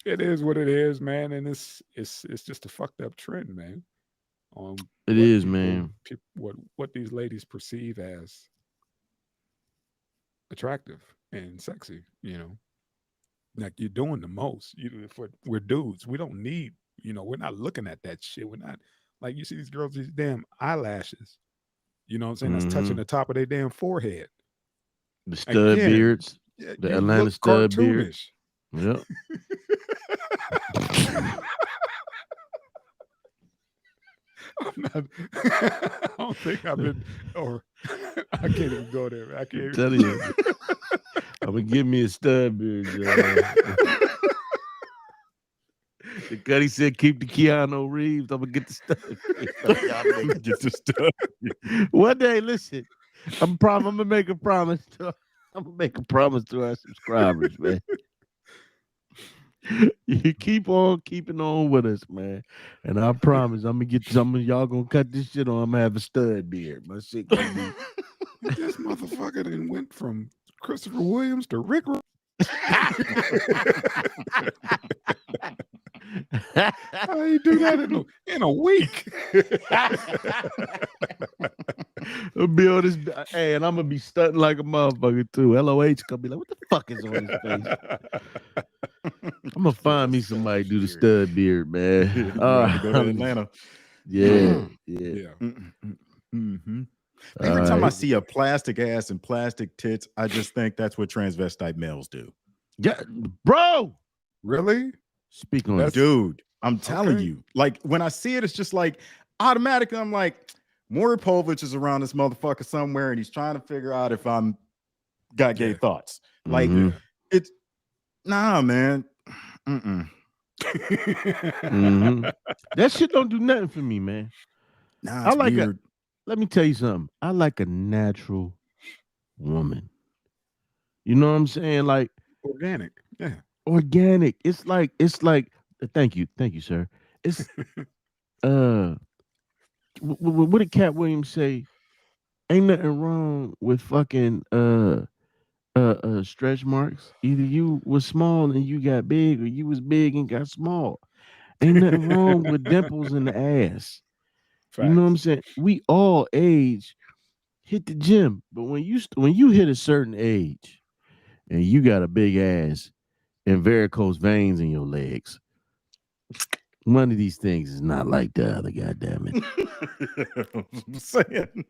it is what it is, man, and it's just a fucked up trend, man. On It what is, people, man. what these ladies perceive as attractive and sexy. Like you're doing the most. For we're dudes, we don't need. We're not looking at that shit. We're not like you see these girls, these damn eyelashes. You know what I'm saying? That's touching Mm-hmm. the top of their damn forehead. The stud Again, beards, yeah, the you Atlanta look stud beard. cartoonish. Yep. I'm not. I don't think I've been, or I can't even go there. I I'm can't. telling you, I'm gonna give me a stud beard, John. The Cuddy said, "Keep the Keanu Reeves." I'm gonna get the stud beard. I'm gonna get this stuff. One day, listen, I'm gonna make a promise. I'm gonna make a promise to our subscribers, man. You keep on keeping on with us, man. And I promise I'm gonna get some of y'all gonna cut this shit on. I'm gonna have a stud beard. My shit gonna be This motherfucker then went from Christopher Williams to Rick. How you do that in a week? I'll be on this, hey, and I'm gonna be stunting like a motherfucker too. LOH gonna be like, what the fuck is on his face? I'm gonna find me somebody to do the stud beard, man. Go to Atlanta. Yeah. Yeah. Mm-hmm. Every time I right. see a plastic ass and plastic tits, I just think that's what transvestite males do. Yeah, bro. Really? Speak on it. Dude, I'm telling you. Like when I see it, it's just like automatically I'm like, Maury Povich is around this motherfucker somewhere and he's trying to figure out if I'm got gay thoughts. Like it's nah, man. Mm-mm. That shit don't do nothing for me, man. Nah, it's weird. Let me tell you something. I like a natural woman. You know what I'm saying? Like organic. Yeah. Organic. It's like thank you, sir. It's what did Cat Williams say? Ain't nothing wrong with fucking stretch marks. Either you was small and you got big, or you was big and got small. Ain't nothing wrong with dimples in the ass. Facts. You know what I'm saying? We all age hit the gym, but when you hit a certain age and you got a big ass and varicose veins in your legs, one of these things is not like the other. Goddamn it! I'm saying.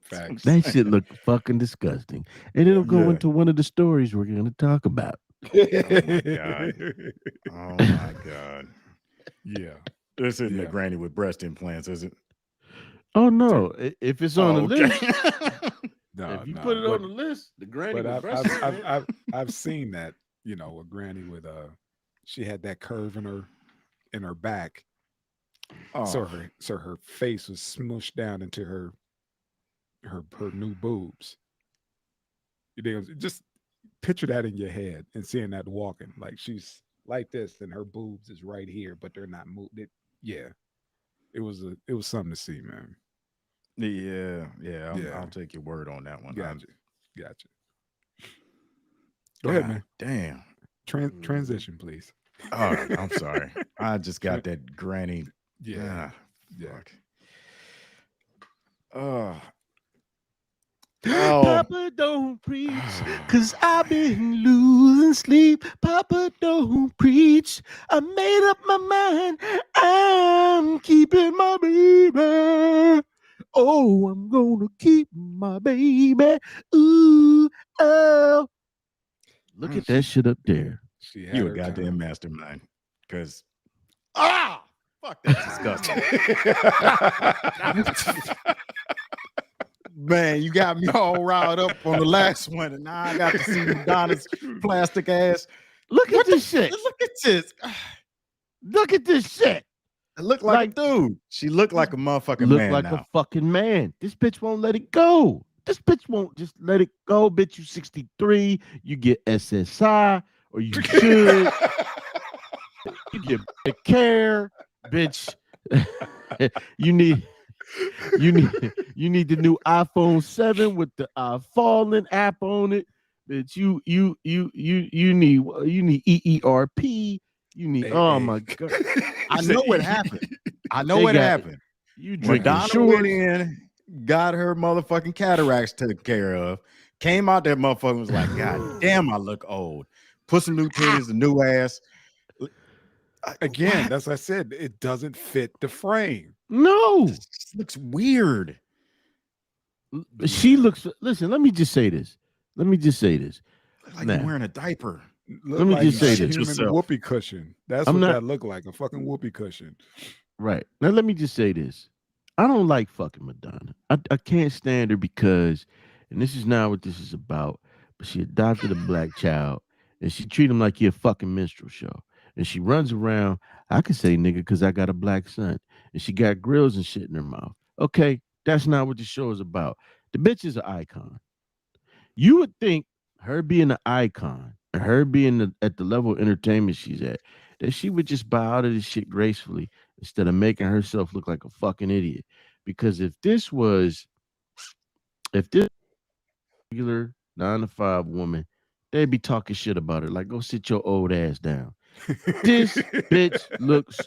Facts. That shit look fucking disgusting, and it'll go into one of the stories we're going to talk about. Oh my god! Oh my god! Yeah, this isn't a granny with breast implants, is it? Oh no! If it's on the list, no, if you put it on the list, the granny with breast implants. I've seen that. A granny with she had that curve in her back. Oh. So her face was smooshed down into her new boobs. Just picture that in your head and seeing that walking, like she's like this and her boobs is right here, but they're not moved. It was something to see, man. Yeah. I'll take your word on that one. Gotcha. Go ahead, man. Damn. Transition, please. All right, I'm sorry. I just got that granny. Yeah. Fuck. Papa don't preach, cause I've been losing sleep. Papa don't preach. I made up my mind. I'm keeping my baby. Oh, I'm gonna keep my baby. Ooh, oh. Look at that shit up there. You a goddamn mastermind. Because fuck, that's disgusting. Man, you got me all riled up on the last one, and now I got to see Madonna's plastic ass. Look at this shit. Look at this. Look at this shit. It looked like a dude. She looked like a motherfucking look man like now. a fucking man. This bitch won't let it go. This bitch won't just let it go. Bitch, you 63. You get SSI, or you should. You get care, bitch. you need the new iPhone 7 with the Fallen app on it. Bitch, you need EERP. You need my god. I know what happened. I know what happened. You drink Madonna went in, got her motherfucking cataracts taken care of, came out there motherfucker and was like, God damn, I look old. Put some new titties, a new ass. Again, that's what I said. It doesn't fit the frame. No. This looks weird. She looks, listen, let me just say this. Like you're wearing a diaper. Let me just say this. Human whoopee cushion. That's what that looked like. A fucking whoopee cushion. Right. Now let me just say this. I don't like fucking Madonna. I can't stand her because, and this is not what this is about, but she adopted a black child and she treat him like he a fucking minstrel show. And she runs around, I can say nigga because I got a black son. And she got grills and shit in her mouth. Okay, that's not what the show is about. The bitch is an icon. You would think her being an icon, and her being at the level of entertainment she's at, that she would just bow out of this shit gracefully instead of making herself look like a fucking idiot. Because if this regular 9-to-5 woman, they'd be talking shit about her. Like, go sit your old ass down. This bitch looks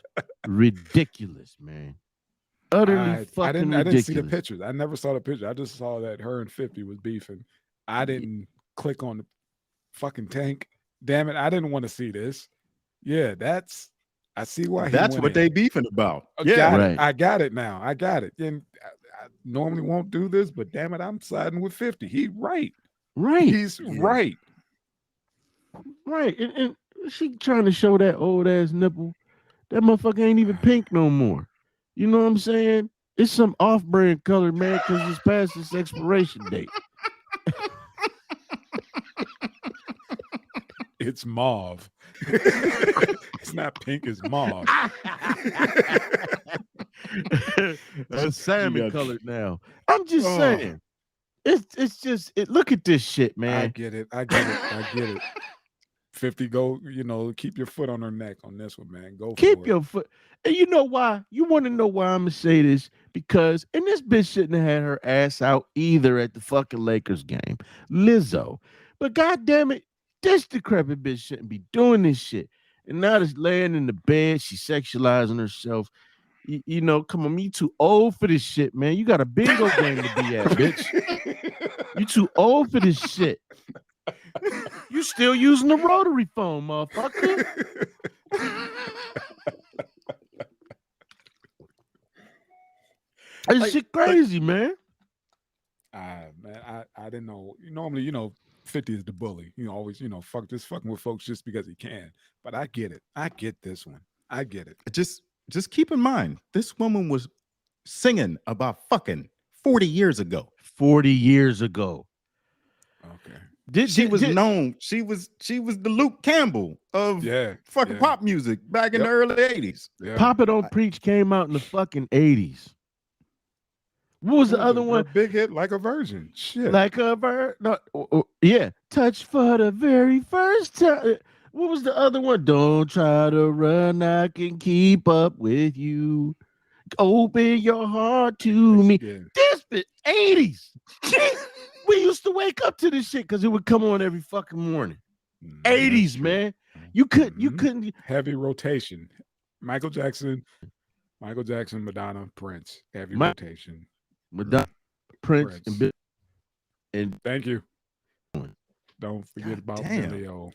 ridiculous, man. Utterly fucking ridiculous. I didn't see the pictures. I never saw the picture. I just saw that her and 50 was beefing. I didn't click on the fucking tank. Damn it, I didn't want to see this. Yeah, I see why. That's what they beefing about. I got it now. I got it. And I normally won't do this, but damn it, I'm siding with 50. He's right. He's right. Right. And she trying to show that old ass nipple. That motherfucker ain't even pink no more. You know what I'm saying? It's some off-brand color, man, because it's past its expiration date. It's mauve. It's not pink, it's mauve. It's salmon colored now. I'm just saying. It's just look at this shit, man. I get it. 50, go, keep your foot on her neck on this one, man. Keep your foot. And you know why? You want to know why I'm gonna say this? Because, and this bitch shouldn't have had her ass out either at the fucking Lakers game. Lizzo. But goddamn it, this decrepit bitch shouldn't be doing this shit. And now just laying in the bed, she's sexualizing herself. Come on, you too old for this shit, man. You got a bingo game to be at, bitch. You too old for this shit. You still using the rotary phone, motherfucker. This shit crazy, man. Man, I didn't know. Normally, 50 is the bully. Always, fucking with folks just because he can. But I get it. I get this one. I get it. Just keep in mind, this woman was singing about fucking 40 years ago. 40 years ago. Okay. She was known. She was the Luke Campbell of fucking pop music back in the early 80s. Yeah. Pop It Don't Preach came out in the fucking 80s. What was the other one? Big hit, Like a Virgin. Shit. Like a virgin. No, yeah. Touch for the very first time. What was the other one? Don't try to run. I can keep up with you. Open your heart to me. Yeah. This bit 80s. We used to wake up to this shit because it would come on every fucking morning. 80s, man. You couldn't. Heavy rotation. Michael Jackson, Madonna, Prince. Heavy rotation. Madonna, Prince. And thank you. Don't forget about Billy O.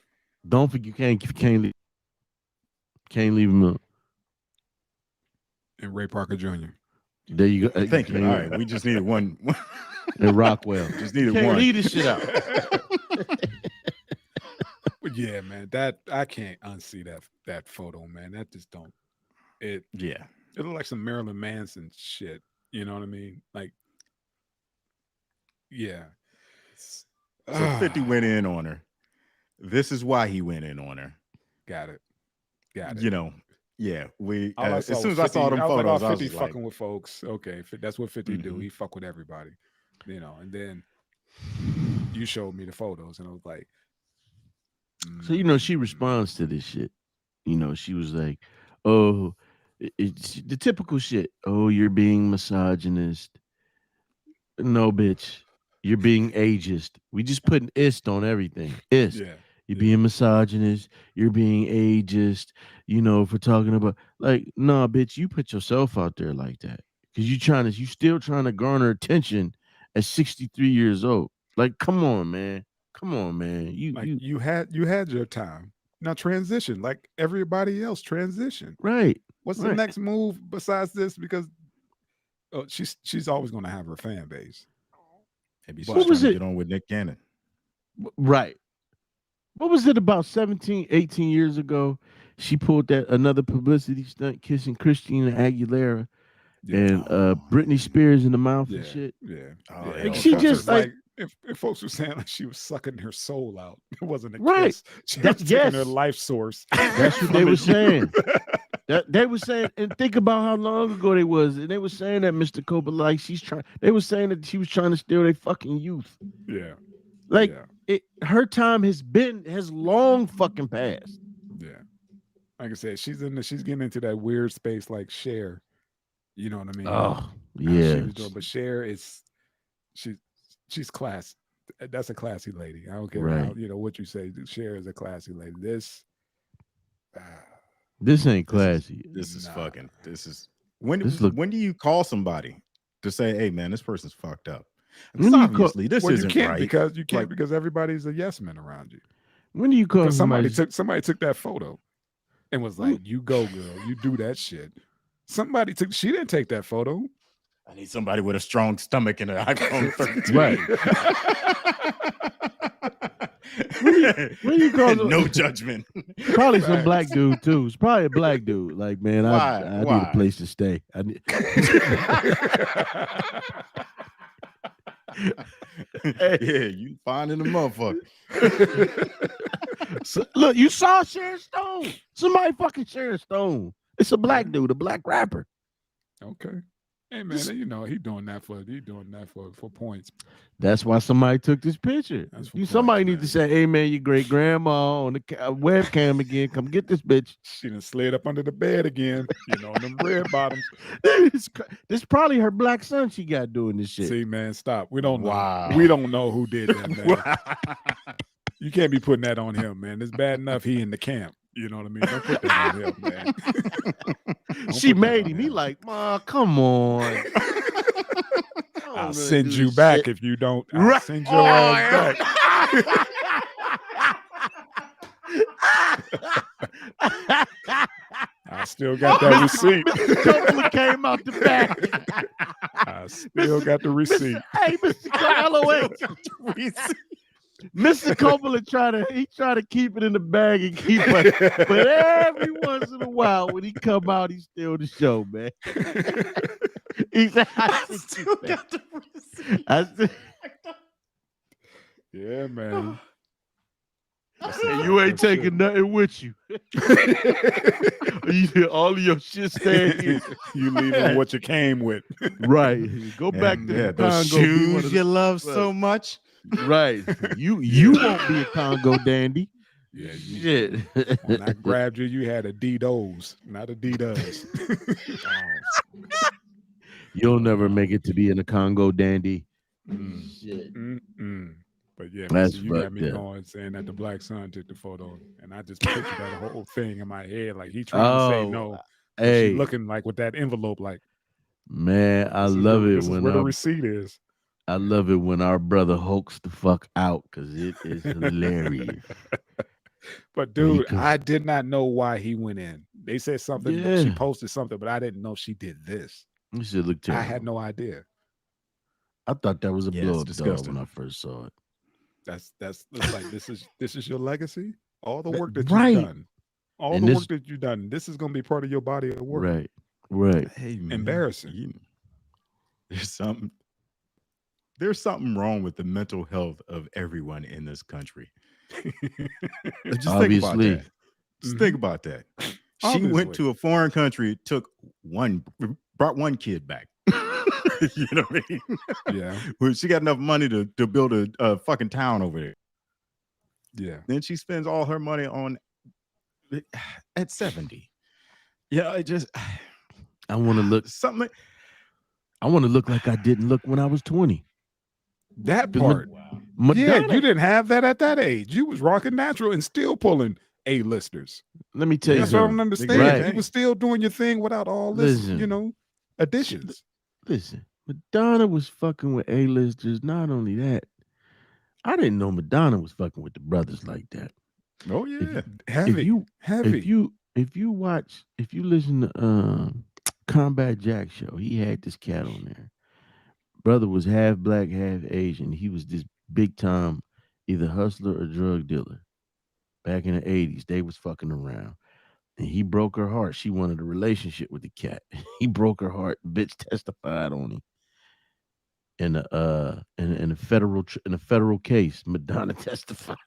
Don't forget, you can't leave him up. And Ray Parker Jr. There you go. Thank you. All right, we just needed one. And Rockwell. Just needed can't one. Leave this shit out. Yeah, man. That I can't unsee that photo, man. That just don't it. Yeah. It looked like some Marilyn Manson shit. You know what I mean? Like, yeah. So 50 Ah, went in on her. This is why he went in on her. got it. Got it. You know, yeah. We All I as saw soon was as I 50. saw them I was like, oh, photos, I 50 was like, fucking with folks. Okay, that's what 50 do. mhm. He fuck with everybody. You know, and then you showed me the photos, and I was like, So she mm, responds to this shit. She was like, "Oh, it's the typical shit. Oh, you're being misogynist. No, bitch, you're being ageist. We just putting ist on everything. Ist. yeah, You're yeah. being misogynist. You're being ageist. If we're talking about like, nah, bitch, you put yourself out there like that because you still trying to garner attention at 63 years old. Like, come on, man. Come on, man. Like You you had your time. Now transition, like everybody else. Transition. right, What's the right. next move besides this? Because she's always going to have her fan base. Maybe she's But What trying was to it? get on with Nick Cannon. Right. What was it about 17, 18 years ago? She pulled that another publicity stunt kissing Christina Aguilera yeah, and Britney Spears in the mouth and yeah, shit. yeah, Oh, yeah. Like hell And she folks no. was just like like, if folks were saying like she was sucking her soul out, it wasn't a right. kiss. She That was taking her yes, life source that's what they from were a saying. youth. That they were saying, and think about how long ago they was, and they were saying that Mr. Cooper, like she's trying. They were saying that she was trying to steal their fucking youth. Yeah, Like yeah, her time has long fucking passed. yeah. Like I said, she's getting into that weird space like Cher. You know what I mean? Oh How she yeah, was doing, but Cher is she's she's class. That's a classy lady. I don't care how right. what you say. Cher is a classy lady. This, ah, This ain't This is classy. nah. this is This look. when do you call somebody to say, hey man, this person's fucked up? When Because do you call? obviously this Well, you isn't can't right. because you can't Like, because everybody's a yes man around you. When do you call Because somebody somebody? took that photo and was When, like, "You go, girl. You do that shit." Somebody took. She didn't take that photo. I need somebody with a strong stomach and an iPhone 13. right. When you call No judgment. probably some black Facts. dude too. It's probably a black dude. Like, man, Why? I need a Why? place to stay. I need. Yeah, you finding the motherfucker. So, look, you saw Sharon Stone. Somebody fucking Sharon Stone. It's a black dude, a black rapper. Okay. Hey man, he doing that for points. That's why somebody took this picture. That's for Somebody points, need to man. say, "Hey man, your great grandma on the webcam again. Come get this bitch." She done slid up under the bed again. Them red bottoms. This probably her black son she got doing this shit. See, man, stop. We don't know. Wow. We don't know who did that, man. You can't be putting that on him, man. It's bad enough he in the camp. You know what I mean? Don't put that on him, man. She put that made on him. He him. like, Ma, come on. I'll send you back if you don't. I'll Right. send your ass back. I still got that receipt. Mr. Coppola came out the back. I still got the receipt. Hey, Mr. Coppola, Mr. Coppola tried to keep it in the bag and keep it, but every once in a while when he come out, he steal the show, man. He said, "I still got the receipt." I said, Yeah, man. "Hey, you ain't taking nothing with you. All of your shit staying here." You leaving what you came with. Right. Go back And, to yeah, the those Congo. Be one shoes of you the- love so much. Right. You won't be a Congo dandy. Yeah, Shit. When I grabbed you, you had Adidas, not Adidas. You'll never make it to be in a Congo dandy. Shit. Mm-mm. But yeah, That's man, so you got fucked me up. going saying that the black son took the photo, and I just pictured that whole thing in my head, like he trying to say no, but Hey, she looking like with that envelope, like man, I this is love the, it this is when where the receipt is. I love it when our brother hulks the fuck out because it is hilarious. But When he dude, comes- I did not know why he went in. They said something. Yeah. She posted something, but I didn't know she did this. This shit look terrible. I had no idea. I thought that was a Yeah, blow it's up dog disgusting. when I first saw it. That's like this is your legacy. All the work that Right. you've done. All And the this- work that you've done. This is going to be part of your body of work. Right. Right. Hey, man, Embarrassing. There's something wrong with the mental health of everyone in this country. Just think about Obviously. that. Just think about that. She Obviously. went to a foreign country, brought one kid back. You know what I mean? Yeah. Well, she got enough money to build a fucking town over there. Yeah. Then she spends all her money on at 70. Yeah, I just I want to look something. I want to look like I didn't look when I was 20. That part. Madonna, Yeah, you didn't have that at that age. You was rocking natural and still pulling A-listers. let me tell you That's what I something. don't understand. Right. You was still doing your thing without all this, Listen. additions. Listen, Madonna was fucking with A-listers. Not only that, I didn't know Madonna was fucking with the brothers like that. Oh yeah, heavy. If you listen to Combat Jack show, he had this cat on there. Brother was half black, half Asian. He was this big time, either hustler or drug dealer. Back in the 80s, they was fucking around. And he broke her heart. She wanted a relationship with the cat. He broke her heart. Bitch testified on him. In a federal case, Madonna testified.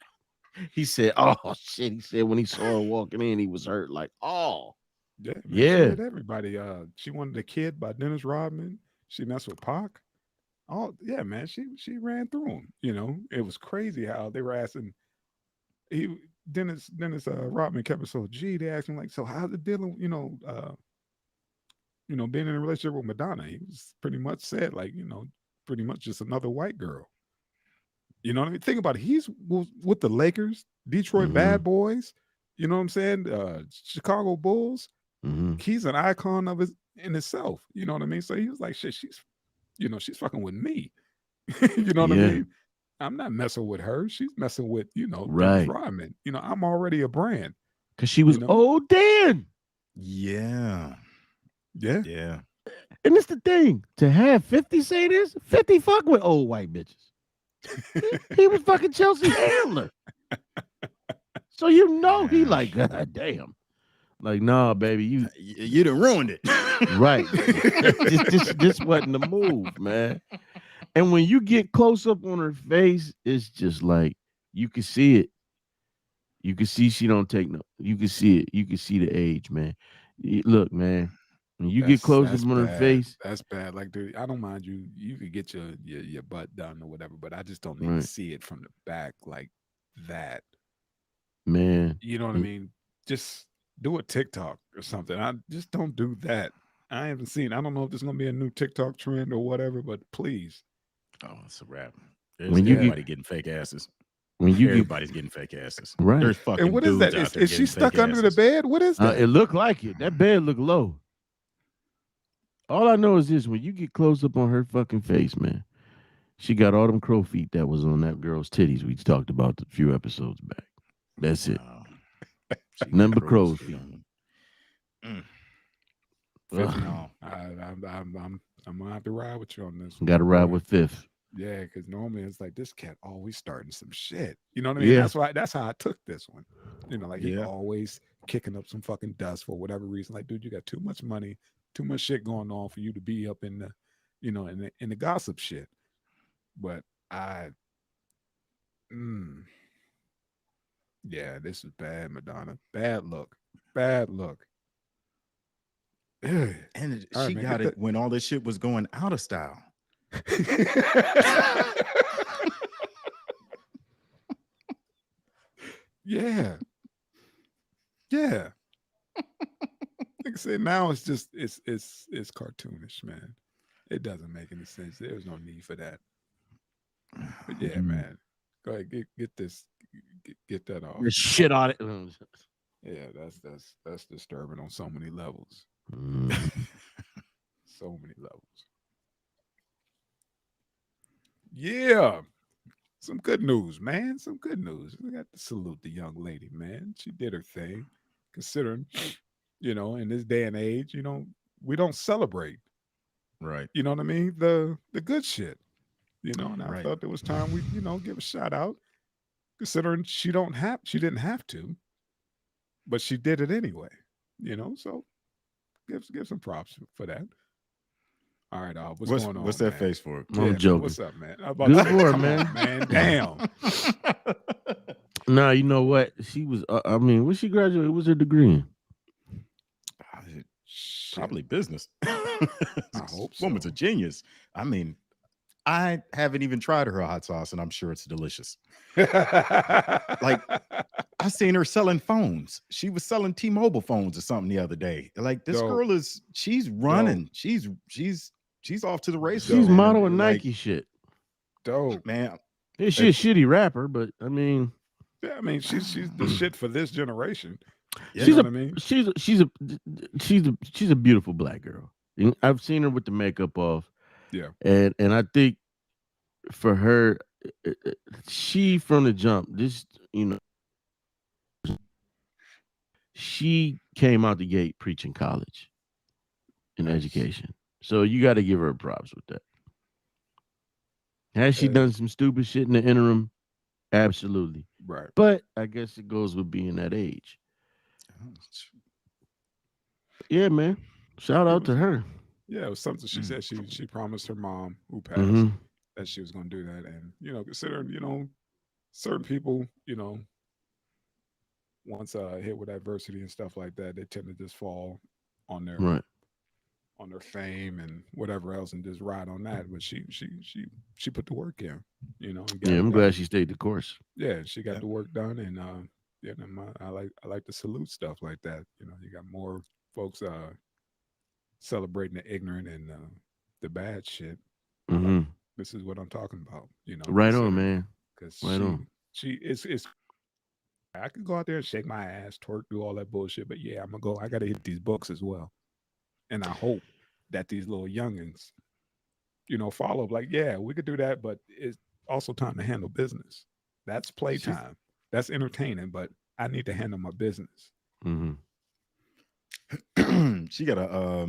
He said, "Oh shit!" He said when he saw her walking in, he was hurt. Like, oh, Yeah, man, yeah. She hit everybody. She wanted a kid by Dennis Rodman. She messed with Pac. Oh yeah, man. She ran through him. It was crazy how they were asking. Dennis Rodman kept it so G. They asked him like, so how's it dealing? Being in a relationship with Madonna. He was pretty much said like, pretty much just another white girl. You know what I mean? Think about it. He's with the Lakers, Detroit Bad Boys. You know what I'm saying? Chicago Bulls. He's an icon of in itself. You know what I mean? So he was like, shit, she's fucking with me. You know what I mean? I'm not messing with her. She's messing with, Right. Dennis Rodman. I'm already a brand. Because she was old then. Yeah. Yeah. Yeah. And it's the thing. To have 50 say this, 50 fuck with old white bitches. He was fucking Chelsea Handler. So he like, God damn. Like, nah, baby, you done ruined it. Right. this wasn't the move, man. And when you get close up on her face, it's just like you can see it. You can see she don't take no. You can see it. You can see the age, man. Look, man. When you get close up on her face, that's bad. Like, dude, I don't mind you. You could get your butt done or whatever, but I just don't need to see it from the back like that. Man. You know what I mean? Just do a TikTok or something. I just don't do that. I haven't seen. I don't know if there's gonna be a new TikTok trend or whatever, but please. Oh, it's a wrap. When you everybody getting fake asses. Everybody's getting fake asses. Right. There's fucking and what is that? Is she stuck under the bed? What is that? It looked like it. That bed looked low. All I know is this: when you get close up on her fucking face, man, she got all them crow feet that was on that girl's titties we talked about a few episodes back. That's it. None but crow's feet. Fifth, no. I'm gonna have to ride with you on this. Got to ride with Fifth. Yeah, because normally it's like this cat always starting some shit. You know what I mean? Yeah. That's how I took this one. He always kicking up some fucking dust for whatever reason. Like, dude, you got too much money, too much shit going on for you to be up in the, in the gossip shit. But yeah, this is bad, Madonna. Bad look. And she got it when all this shit was going out of style. Yeah. Like I said, now it's just it's cartoonish, man. It doesn't make any sense. There's no need for that. But yeah, man. Go ahead, get this, get that off. There's shit on it. Yeah, that's disturbing on so many levels. So many levels. Yeah. Some good news, man. Some good news. We got to salute the young lady, man. She did her thing. Considering, in this day and age, we don't celebrate. Right. You know what I mean? The good shit. And I thought there was time we, give a shout out. considering she didn't have to, but she did it anyway. So give some props for that. All right, what's going on? What's that man? face for? Yeah, I'm man, joking. what's up, man? I'm about Good to say, for her, come man. on, man. Damn. Nah, you know what? She was. I mean, when she graduated, what was her degree in? Probably business. I hope so. Woman's a genius. I mean, I haven't even tried her hot sauce, and I'm sure it's delicious. Like, I seen her selling phones. She was selling T-Mobile phones or something the other day. Like, this girl she's running. She's off to the races. She's man. modeling Like, Nike shit. Dope, man. Yeah, she's a shitty rapper, but I mean, yeah, I mean, she's the shit for this generation. She's You know a, what I mean? she's a beautiful black girl. I've seen her with the makeup off. Yeah. And I think for her, she from the jump, she came out the gate preaching college and education. So you got to give her props with that. Has she done some stupid shit in the interim? Absolutely. Right. But I guess it goes with being that age. Yeah, man. Shout out to her. Yeah, it was something she said. She promised her mom, who passed, that she was going to do that. And, considering, certain people, once hit with adversity and stuff like that, they tend to just fall on their on their fame and whatever else and just ride on that. But she put the work in, and Yeah, I'm glad she stayed the course. Yeah, she got the work done, and I like to salute stuff like that. You got more folks celebrating the ignorant and the bad shit. Like, this is what I'm talking about. Right on, man. Because it's I could go out there and shake my ass, twerk, do all that bullshit, but yeah, I got to hit these books as well. And I hope that these little youngins, follow up. Like, yeah, we could do that, but it's also time to handle business. That's playtime. That's entertaining, but I need to handle my business. She got a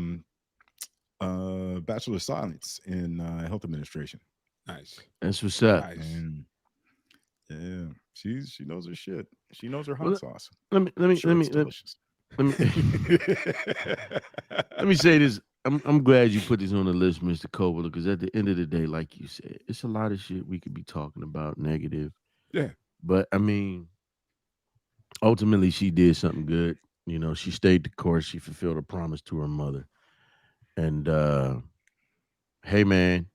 Bachelor of Science in Health Administration. Nice. That's what's up. Nice. And yeah, she knows her shit. She knows her hot sauce. Let me say this. I'm glad you put this on the list, Mr. Coppola, because at the end of the day, like you said, it's a lot of shit we could be talking about negative. Yeah. But I mean, ultimately she did something good. She stayed the course. She fulfilled a promise to her mother. And hey man,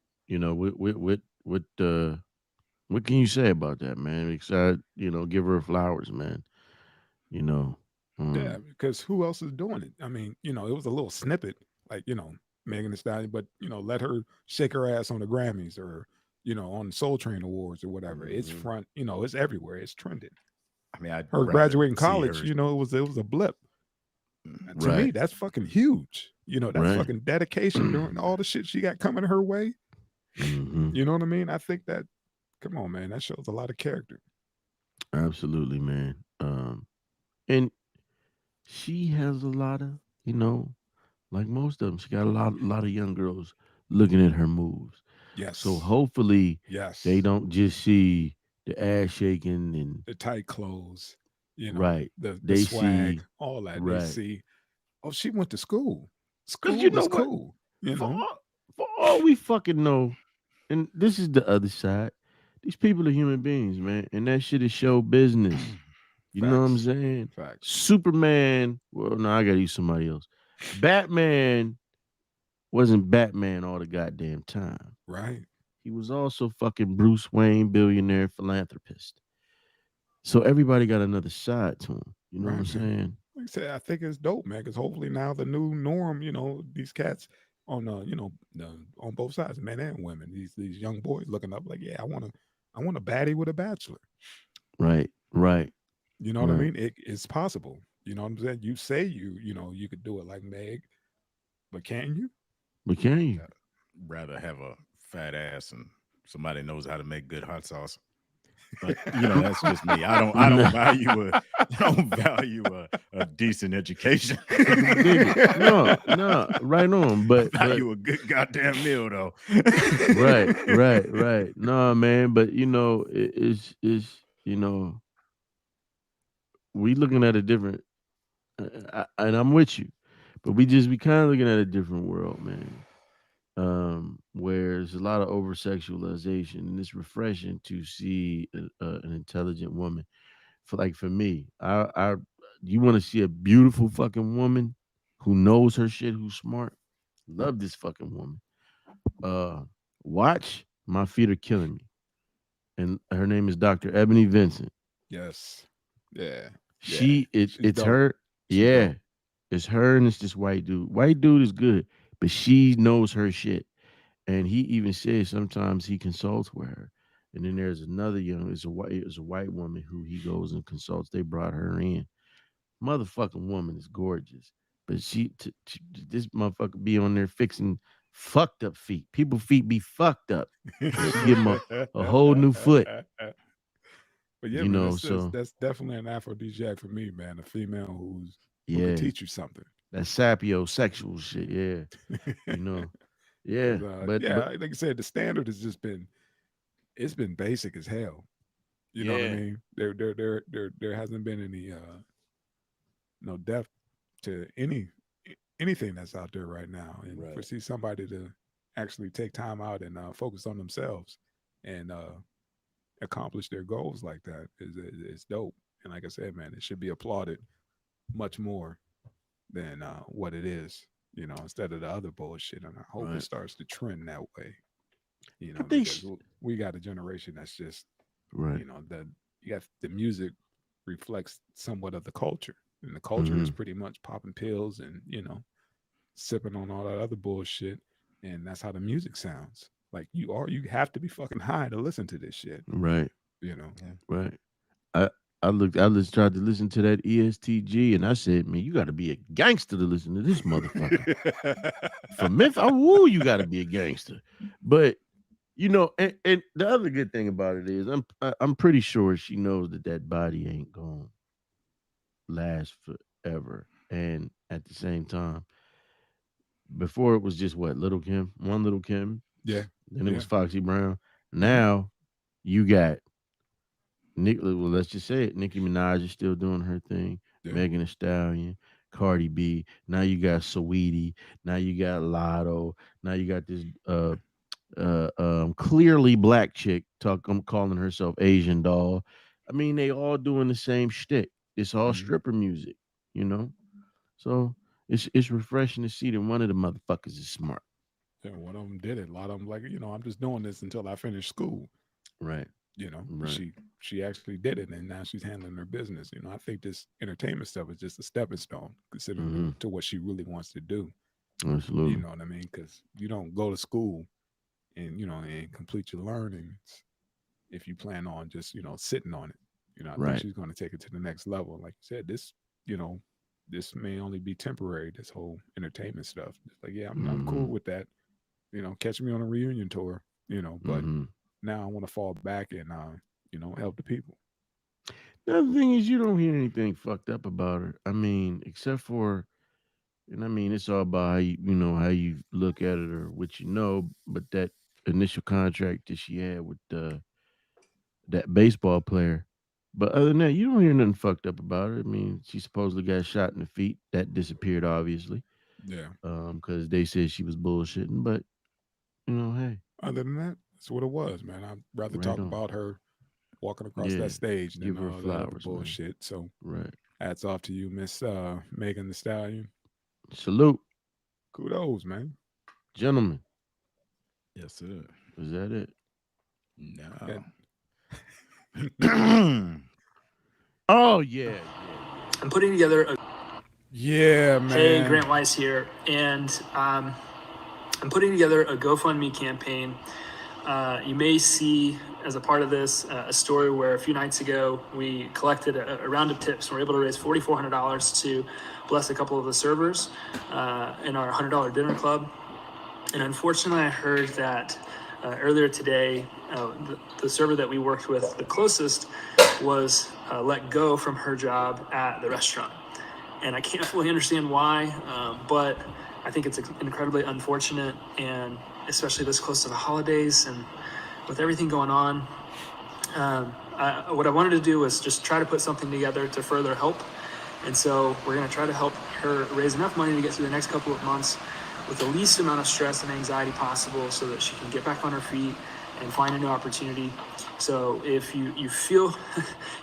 what can you say about that, man? Excited, give her flowers, man. Yeah, because who else is doing it? I mean, it was a little snippet, like, Megan Thee Stallion, but let her shake her ass on the Grammys or, on Soul Train Awards or whatever. It's front, it's everywhere. It's trending. I mean, her graduating college, it was a blip. To me, that's fucking huge. That's fucking dedication during all the shit she got coming her way. You know what I mean? I think that, come on, man, that shows a lot of character. Absolutely, man. And she has a lot of, like most of them, she got a lot of young girls looking at her moves. Yes. So hopefully, they don't just see the ass shaking and the tight clothes, right? The they swag, see all that. Right. They see, oh, she went to school. School was cool. For all we fucking know, and this is the other side. These people are human beings, man, and that shit is show business. You know what I'm saying? Facts. Superman. Well, no, I gotta use somebody else. Batman wasn't Batman all the goddamn time. Right. He was also fucking Bruce Wayne, billionaire philanthropist. So everybody got another side to him. You know what I'm saying? Like I said, I think it's dope, man, because hopefully now the new norm, these cats on on both sides, men and women, these young boys looking up like, yeah, I want a baddie with a bachelor. Right. You know what I mean? It's possible. You know what I'm saying? You say you could do it like Meg, but can you? But can you? I'd rather have a fat ass and somebody knows how to make good hot sauce. But that's just me. I don't value a decent education. No, right on. But I value a good goddamn meal though. right. No, man, but it's you know, we looking at a different, and I'm with you, but we kind of looking at a different world, man. Where there's a lot of over sexualization, and it's refreshing to see an intelligent woman. For me, you want to see a beautiful fucking woman who knows her shit, who's smart. Love this fucking woman. Watch My Feet Are Killing Me, and her name is Dr. Ebony Vincent. Yes, yeah. It's dope. her. Yeah, it's her, and it's this white dude. White dude is good, but she knows her shit. And he even says sometimes he consults with her. And then there's another it's a white woman who he goes and consults. They brought her in. Motherfucking woman is gorgeous, but this motherfucker be on there fixing fucked up feet. People feet be fucked up. She give them a whole new foot. But yeah, man, that's definitely an aphrodisiac for me, man. A female who can teach you something. That sapiosexual shit, yeah. Yeah, but like I said, the standard has just been basic as hell. You know what I mean? There hasn't been any no depth to anything that's out there right now. And for see somebody to actually take time out and focus on themselves and accomplish their goals like that is dope. And like I said, man, it should be applauded much more than what it is. Instead of the other bullshit. And I hope it starts to trend that way. Because we got a generation that's just, that you got the music reflects somewhat of the culture. And the culture is pretty much popping pills and, sipping on all that other bullshit. And that's how the music sounds. Like you have to be fucking high to listen to this shit. Right. Right. I just tried to listen to that ESTG and I said, man, you got to be a gangster to listen to this motherfucker. For Memphis, you got to be a gangster. But, and the other good thing about it is I'm pretty sure she knows that body ain't going to last forever. And at the same time, before it was just one Little Kim. Yeah. Then it was Foxy Brown. Now you got let's just say it. Nicki Minaj is still doing her thing. Yeah. Megan Thee Stallion, Cardi B. Now you got Saweetie. Now you got Lotto. Now you got this clearly black chick calling herself Asian Doll. I mean, they all doing the same shtick. It's all stripper music, So it's refreshing to see that one of the motherfuckers is smart. Yeah, one of them did it. A lot of them like, I'm just doing this until I finish school. Right. Right. She actually did it, and now she's handling her business. I think this entertainment stuff is just a stepping stone, considering to what she really wants to do. Absolutely. You know what I mean? Because you don't go to school and and complete your learning if you plan on just sitting on it. I think she's going to take it to the next level. Like you said, this this may only be temporary. This whole entertainment stuff. It's like, yeah, I'm cool with that. Catch me on a reunion tour. But. Now I want to fall back and help the people. The other thing is you don't hear anything fucked up about her. I mean, except for, it's all about how how you look at it or what but that initial contract that she had with that baseball player. But other than that, you don't hear nothing fucked up about her. I mean, she supposedly got shot in the feet. That disappeared, obviously. Yeah. Because they said she was bullshitting. But, hey. Other than that, that's what it was, man. I'd rather talk about her walking across that stage than give her all flowers, that other bullshit. Man. So, hats off to you, Miss Megan Thee Stallion. Salute. Kudos, man. Gentlemen. Yes, sir. Is that it? No. Oh, yeah. I'm putting together man. Hey, Grant Weiss here. And I'm putting together a GoFundMe campaign. You may see, as a part of this, a story where a few nights ago we collected a round of tips. We were able to raise $4,400 to bless a couple of the servers in our $100 dinner club. And unfortunately, I heard that earlier today, the server that we worked with the closest was let go from her job at the restaurant. And I can't fully understand why, but I think it's incredibly unfortunate, and especially this close to the holidays and with everything going on, what I wanted to do was just try to put something together to further help. And so we're going to try to help her raise enough money to get through the next couple of months with the least amount of stress and anxiety possible so that she can get back on her feet and find a new opportunity. So if you feel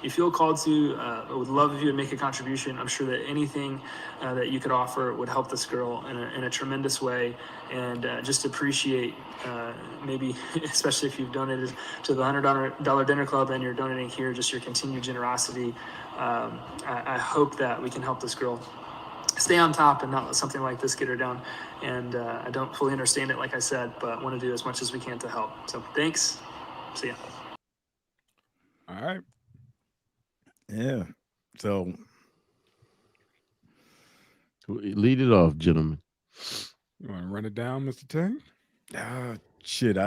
you feel called to, I would love if you would make a contribution. I'm sure that anything that you could offer would help this girl in a tremendous way, and just appreciate maybe, especially if you've donated to the $100 dinner club and you're donating here, just your continued generosity. I hope that we can help this girl stay on top and not let something like this get her down. And I don't fully understand it, like I said, but want to do as much as we can to help. So thanks. See ya. All right. Yeah. So lead it off, gentlemen. You want to run it down, Mr. Tang? Shit.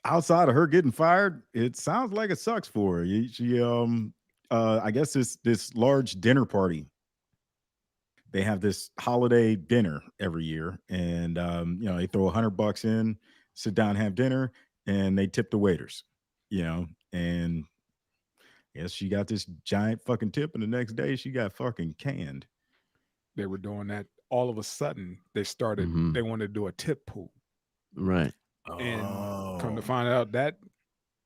Outside of her getting fired, it sounds like it sucks for her. She I guess this large dinner party. They have this holiday dinner every year, and they throw $100 in, sit down, have dinner, and they tip the waiters. And I guess she got this giant fucking tip, and the next day she got fucking canned. They were doing that. All of a sudden, they started. They wanted to do a tip pool, right? And come to find out, that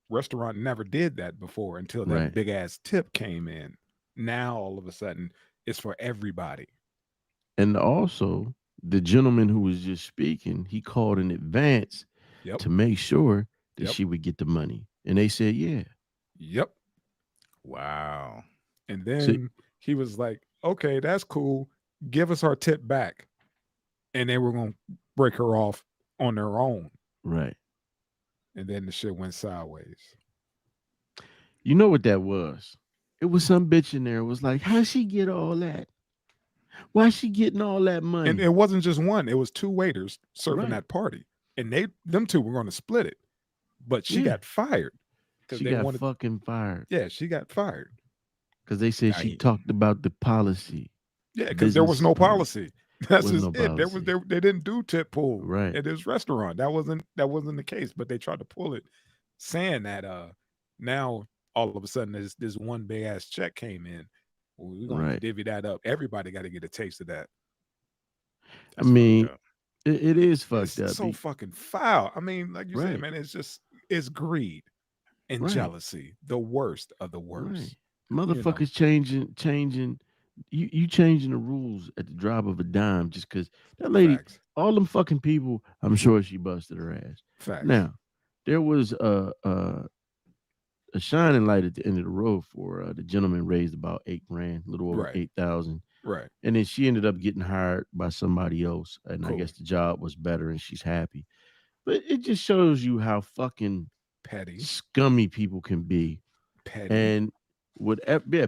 restaurant never did that before until that big ass tip came in. Now all of a sudden, it's for everybody. And also, the gentleman who was just speaking, he called in advance to make sure that she would get the money. And they said, yeah. Yep. Wow. And then he was like, okay, that's cool. Give us our tip back. And they were going to break her off on their own. Right. And then the shit went sideways. You know what that was? It was some bitch in there. It was like, how'd she get all that? Why is she getting all that money? And it wasn't just one. It was two waiters serving that party. And them two were going to split it. But she got fired. She got fucking fired. Yeah, she got fired. Because they said she talked about the policy. Yeah, because there was no policy. That's just it. They didn't do tip pool at this restaurant. That wasn't the case. But they tried to pull it, saying that now all of a sudden this one big ass check came in. Well, we're gonna divvy that up. Everybody got to get a taste of that. That's it is fucked up. It's so fucking foul. I mean, like you said, man, it's greed and jealousy, the worst of the worst. Motherfuckers changing. You changing the rules at the drop of a dime just because that lady, all them fucking people, I'm sure she busted her ass. Facts. Now, there was a shining light at the end of the road for the gentleman raised about $8,000, a little over 8,000. Right. And then she ended up getting hired by somebody else. And I guess the job was better and she's happy. But it just shows you how fucking petty, scummy people can be. Petty. And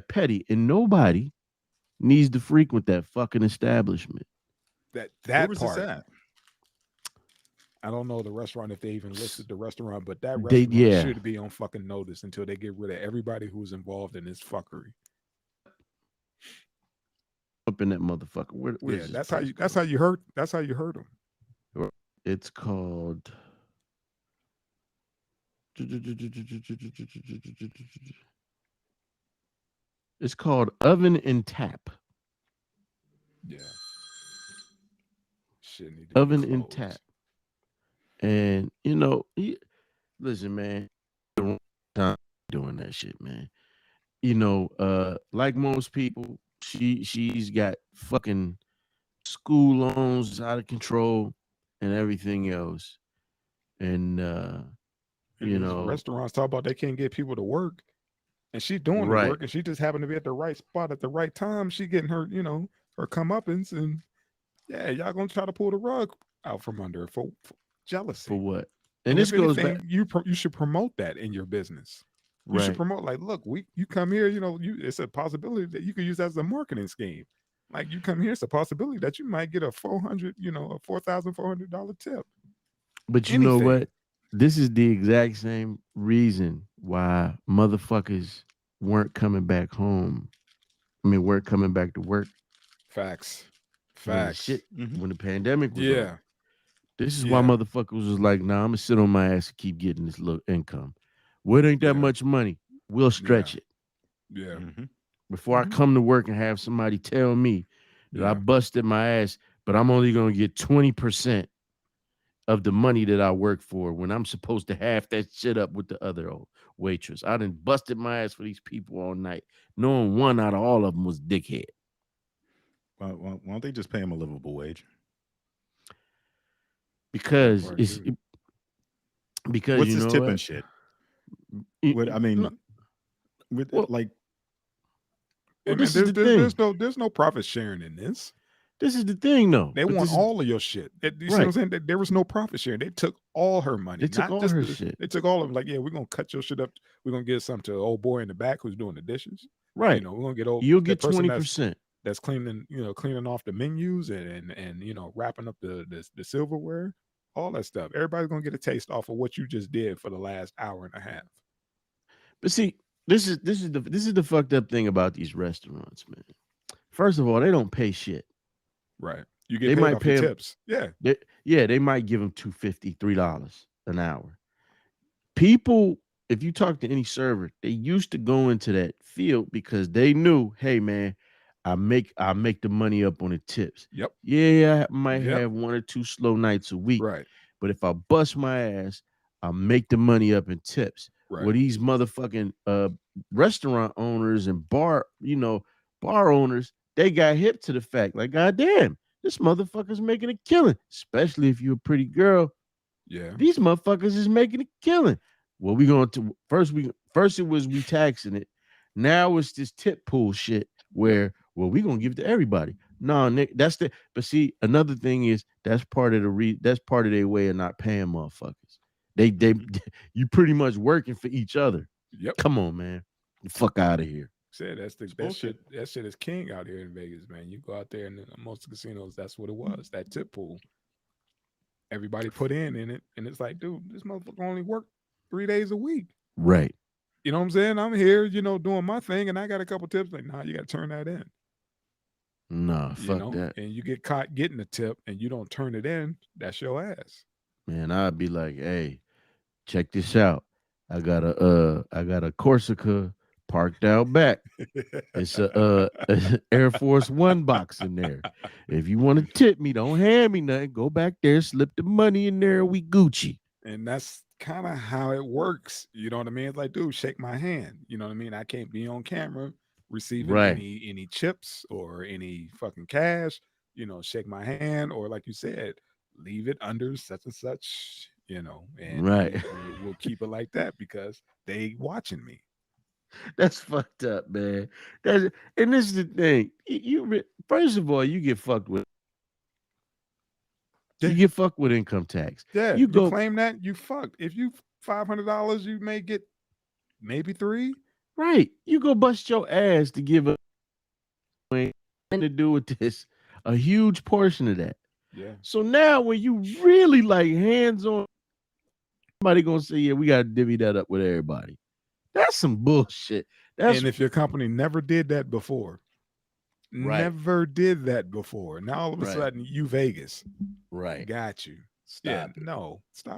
petty. And nobody needs to frequent that fucking establishment. That Where was part. This at? I don't know the restaurant, if they even listed the restaurant, but that restaurant should be on fucking notice until they get rid of everybody who's involved in this fuckery. Up in that motherfucker. Where that's how you hurt. That's how you hurt them. It's called. It's called Oven and Tap. Yeah. Oven and Tap. And listen, man, doing that shit, man. Like most people, she's got fucking school loans out of control and everything else. And restaurants talk about they can't get people to work, and she's doing the work, and she just happened to be at the right spot at the right time. She getting her, her comeuppance, and y'all gonna try to pull the rug out from under her for jealousy. For what? And this goes back. You should promote that in your business. You should promote, like, look, you come here, it's a possibility that you could use that as a marketing scheme. Like, you come here, it's a possibility that you might get a $4,400 tip. But you know what? This is the exact same reason why motherfuckers weren't coming back home. I mean, weren't coming back to work. Facts. When the pandemic was on. This is why motherfuckers was like, nah, I'm gonna sit on my ass and keep getting this little income. Well, it ain't that much money. We'll stretch it. Yeah. Before I come to work and have somebody tell me that I busted my ass, but I'm only going to get 20% of the money that I work for when I'm supposed to half that shit up with the other old waitress. I done busted my ass for these people all night, knowing one out of all of them was dickhead. Why don't they just pay him a livable wage? Because what's you his know tipping what? shit? What I mean, like, Hey, man, this is the thing. there's no profit sharing in this. This is the thing, though. They want all of your shit. You see what I'm saying? There was no profit sharing. They took all her money. They took all her shit. They took all of it. Like, yeah, we're gonna cut your shit up. We're gonna get something to the old boy in the back who's doing the dishes. Right. You know, we're gonna get You'll get 20%. That's cleaning, cleaning off the menus and wrapping up the silverware, all that stuff. Everybody's gonna get a taste off of what you just did for the last hour and a half. But see, this is the fucked up thing about these restaurants, man. First of all, they don't pay shit. Right. You get paid off your tips. Yeah. They might give them $2.50, $3 an hour. People, if you talk to any server, they used to go into that field because they knew, hey man, I make the money up on the tips. Yep. Yeah, I might have 1 or 2 slow nights a week. Right. But if I bust my ass, I'll make the money up in tips. Right. Well, these motherfucking restaurant owners and bar owners, they got hip to the fact, like, goddamn, this motherfucker's making a killing, especially if you're a pretty girl. Yeah. These motherfuckers is making a killing. Well, we going to first it was we taxing it. Now it's this tip pool shit where, well, we gonna give it to everybody. No, Nick, but see, another thing is that's part of their way of not paying motherfuckers. They you pretty much working for each other. Yep. Come on, man. The fuck out of here. Said that shit is king out here in Vegas, man. You go out there and most casinos, that's what it was. That tip pool. Everybody put in it, and it's like, dude, this motherfucker only worked 3 days a week. Right. You know what I'm saying? I'm here, doing my thing, and I got a couple tips. Like, nah, you got to turn that in. Nah, fuck that. And you get caught getting a tip, and you don't turn it in. That's your ass. Man, I'd be like, hey, check this out. I got a Corsica parked out back. It's a Air Force One box in there. If you want to tip me, don't hand me nothing. Go back there, slip the money in there, we Gucci. And that's kind of how it works. You know what I mean? It's like, dude, shake my hand. You know what I mean? I can't be on camera receiving any chips or any fucking cash. Shake my hand, or like you said, leave it under such and such. And we'll keep it like that because they watching me. That's fucked up, man. And this is the thing. First of all, you get fucked with. You get fucked with income tax. Yeah, you claim that, you fucked. If you $500, you may get maybe $3. Right. You go bust your ass to give a to do with this, a huge portion of that. Yeah. So now when you really like hands on, somebody gonna say, yeah, we gotta divvy that up with everybody. That's some bullshit. And if your company never did that before, never did that before, now all of a sudden you Vegas, got you. Stop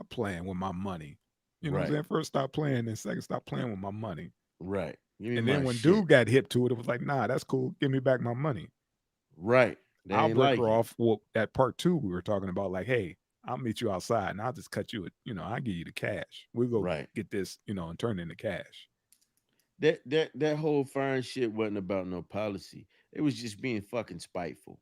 playing with my money. You know what I'm saying? First, stop playing, and second, stop playing with my money. Right. And then when dude got hip to it, it was like, nah, that's cool. Give me back my money. Right. I'll break her off. Well, at part 2, we were talking about like, hey, I'll meet you outside and I'll just cut you I'll give you the cash. We'll go get this, and turn it into cash. That whole fine shit wasn't about no policy. It was just being fucking spiteful.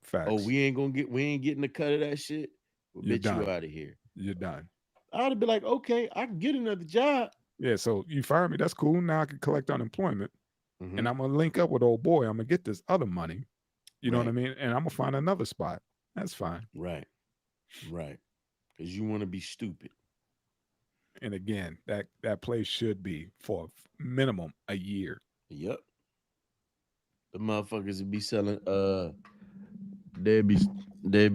Facts. Oh, we ain't getting a cut of that shit. Well, bitch, you out of here. You're done. I would be like, okay, I can get another job. Yeah, so you fire me. That's cool. Now I can collect unemployment. And I'm going to link up with old boy. I'm going to get this other money. You know what I mean? And I'm going to find another spot. That's fine. Right. Because you want to be stupid. And again, that place should be for minimum a year. Yep. The motherfuckers would be selling they'd be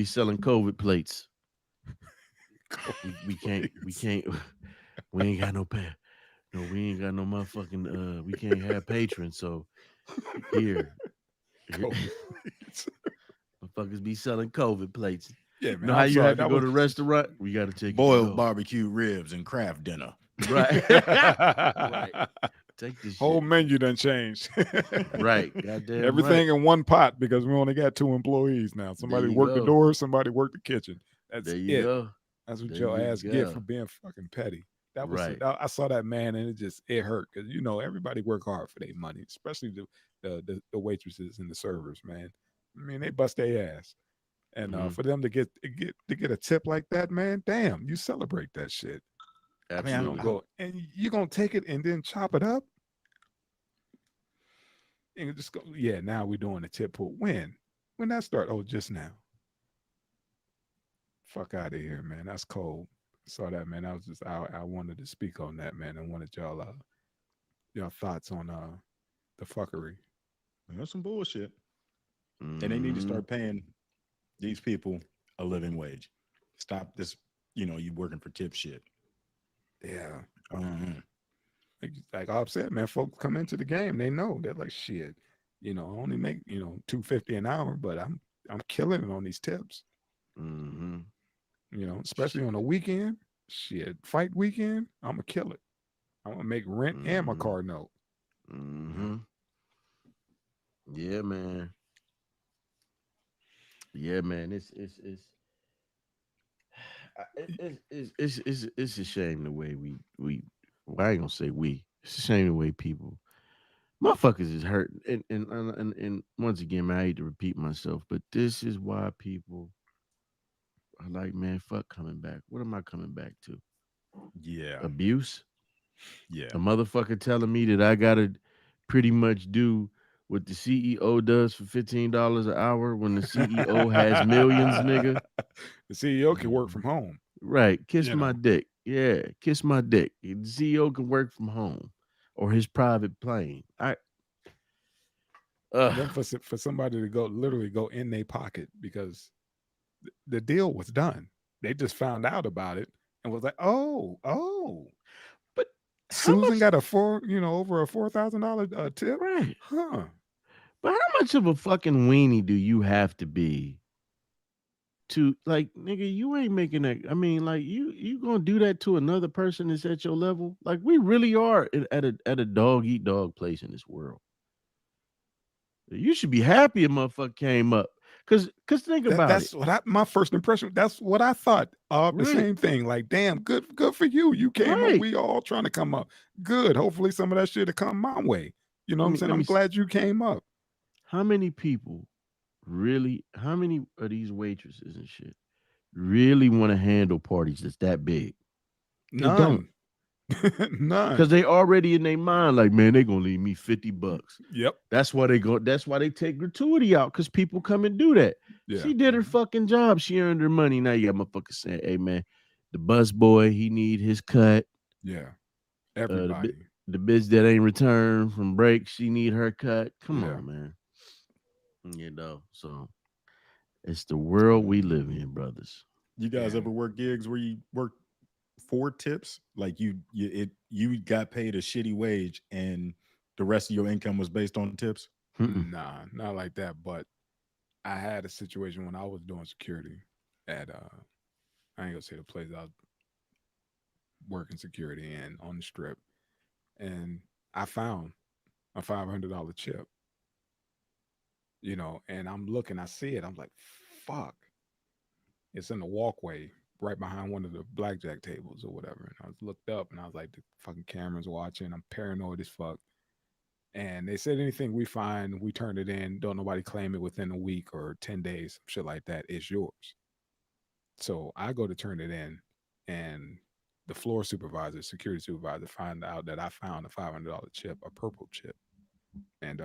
selling COVID plates. We ain't got no pay. No, we ain't got no motherfucking we can't have patrons, so here. Motherfuckers be selling COVID plates. Yeah, man. You know how you have to go to the restaurant? We got to take boiled barbecue ribs and craft dinner. Right. Right. Take this Whole shit. menu done changed. Right. Goddamn Everything right. in one pot because we only got 2 employees now. Somebody you work the go. door, somebody work the kitchen. That's There you it. go. That's what There your you ass get go. for being fucking petty. That was Right. I saw that, man, and it hurt because everybody work hard for their money, especially the waitresses and the servers, man. I mean, they bust their ass, and Mhm. for them to get a tip like that, man, damn, you celebrate that shit. You don't Absolutely. go and you gonna take it and then chop it up and just go. Yeah, now we're doing a tip pool. When that start? Oh, just now. Fuck out of here, man. That's cold. Saw that, man. I was just I wanted to speak on that, man. I wanted y'all thoughts on the fuckery. That's some bullshit. Mhm. And they need to start paying these people a living wage. Stop this, you working for tip shit. Yeah. Like I said, man, folks come into the game, they know. They're like, shit, I only make, $250 an hour, but I'm killing it on these tips. Mhm. Especially on a weekend. Shit, fight weekend, I'm gonna kill it. I'm gonna make rent and my car note. Mhm. Yeah, man. Yeah, man. It's a shame the way we well, I ain't gonna say we. It's a shame the way people motherfuckers is hurt. And once again, man, I hate to repeat myself, but this is why people are like, man, fuck coming back. What am I coming back to? Yeah. Abuse? Yeah. A motherfucker telling me that I gotta pretty much do what the CEO does for $15 an hour when the CEO has millions, nigga. The CEO can work from home. Right. Kiss my dick. Yeah. Kiss my dick. The CEO can work from home or his private plane. And then for somebody to literally go in their pocket because the deal was done. They just found out about it and was like, oh. But Susan got over a $4,000 tip. Right. Huh. But how much of a fucking weenie do you have to be to, like, nigga, you ain't making that? I mean, like, you gonna do that to another person that's at your level? Like, we really are at a dog eat dog place in this world. You should be happy a motherfucker came up. Cause think about that's it. What my first impression. That's what I thought. The same thing. Like, damn, good for you. You came up. We all trying to come up. Good. Hopefully, some of that shit will come my way. You know what I'm saying? I'm glad you came up. How many people really? How many of these waitresses and shit really want to handle parties that's that big? They don't. None. Because they already in their mind, like, man, they gonna leave me $50. Yep. That's why they take gratuity out, because people come and do that. Yeah. She did her fucking job. She earned her money. Now you got motherfuckers saying, hey man, the bus boy, he need his cut. Yeah. Everybody. The bitch that ain't returned from break, she need her cut. Come on, man. So it's the world we live in, brothers. You guys ever work gigs where you work for tips? Like you got paid a shitty wage and the rest of your income was based on tips? Nah, not like that. But I had a situation when I was doing security at I ain't gonna say the place I was working security in on the strip, and I found a $500 chip. And I'm looking, I see it. I'm like, fuck. It's in the walkway right behind one of the blackjack tables or whatever. And I was looked up and I was like, the fucking camera's watching. I'm paranoid as fuck. And they said anything we find, we turn it in. Don't nobody claim it within a week or 10 days, shit like that. It's yours. So I go to turn it in, and the floor supervisor, security supervisor, find out that I found a $500 chip, a purple chip. And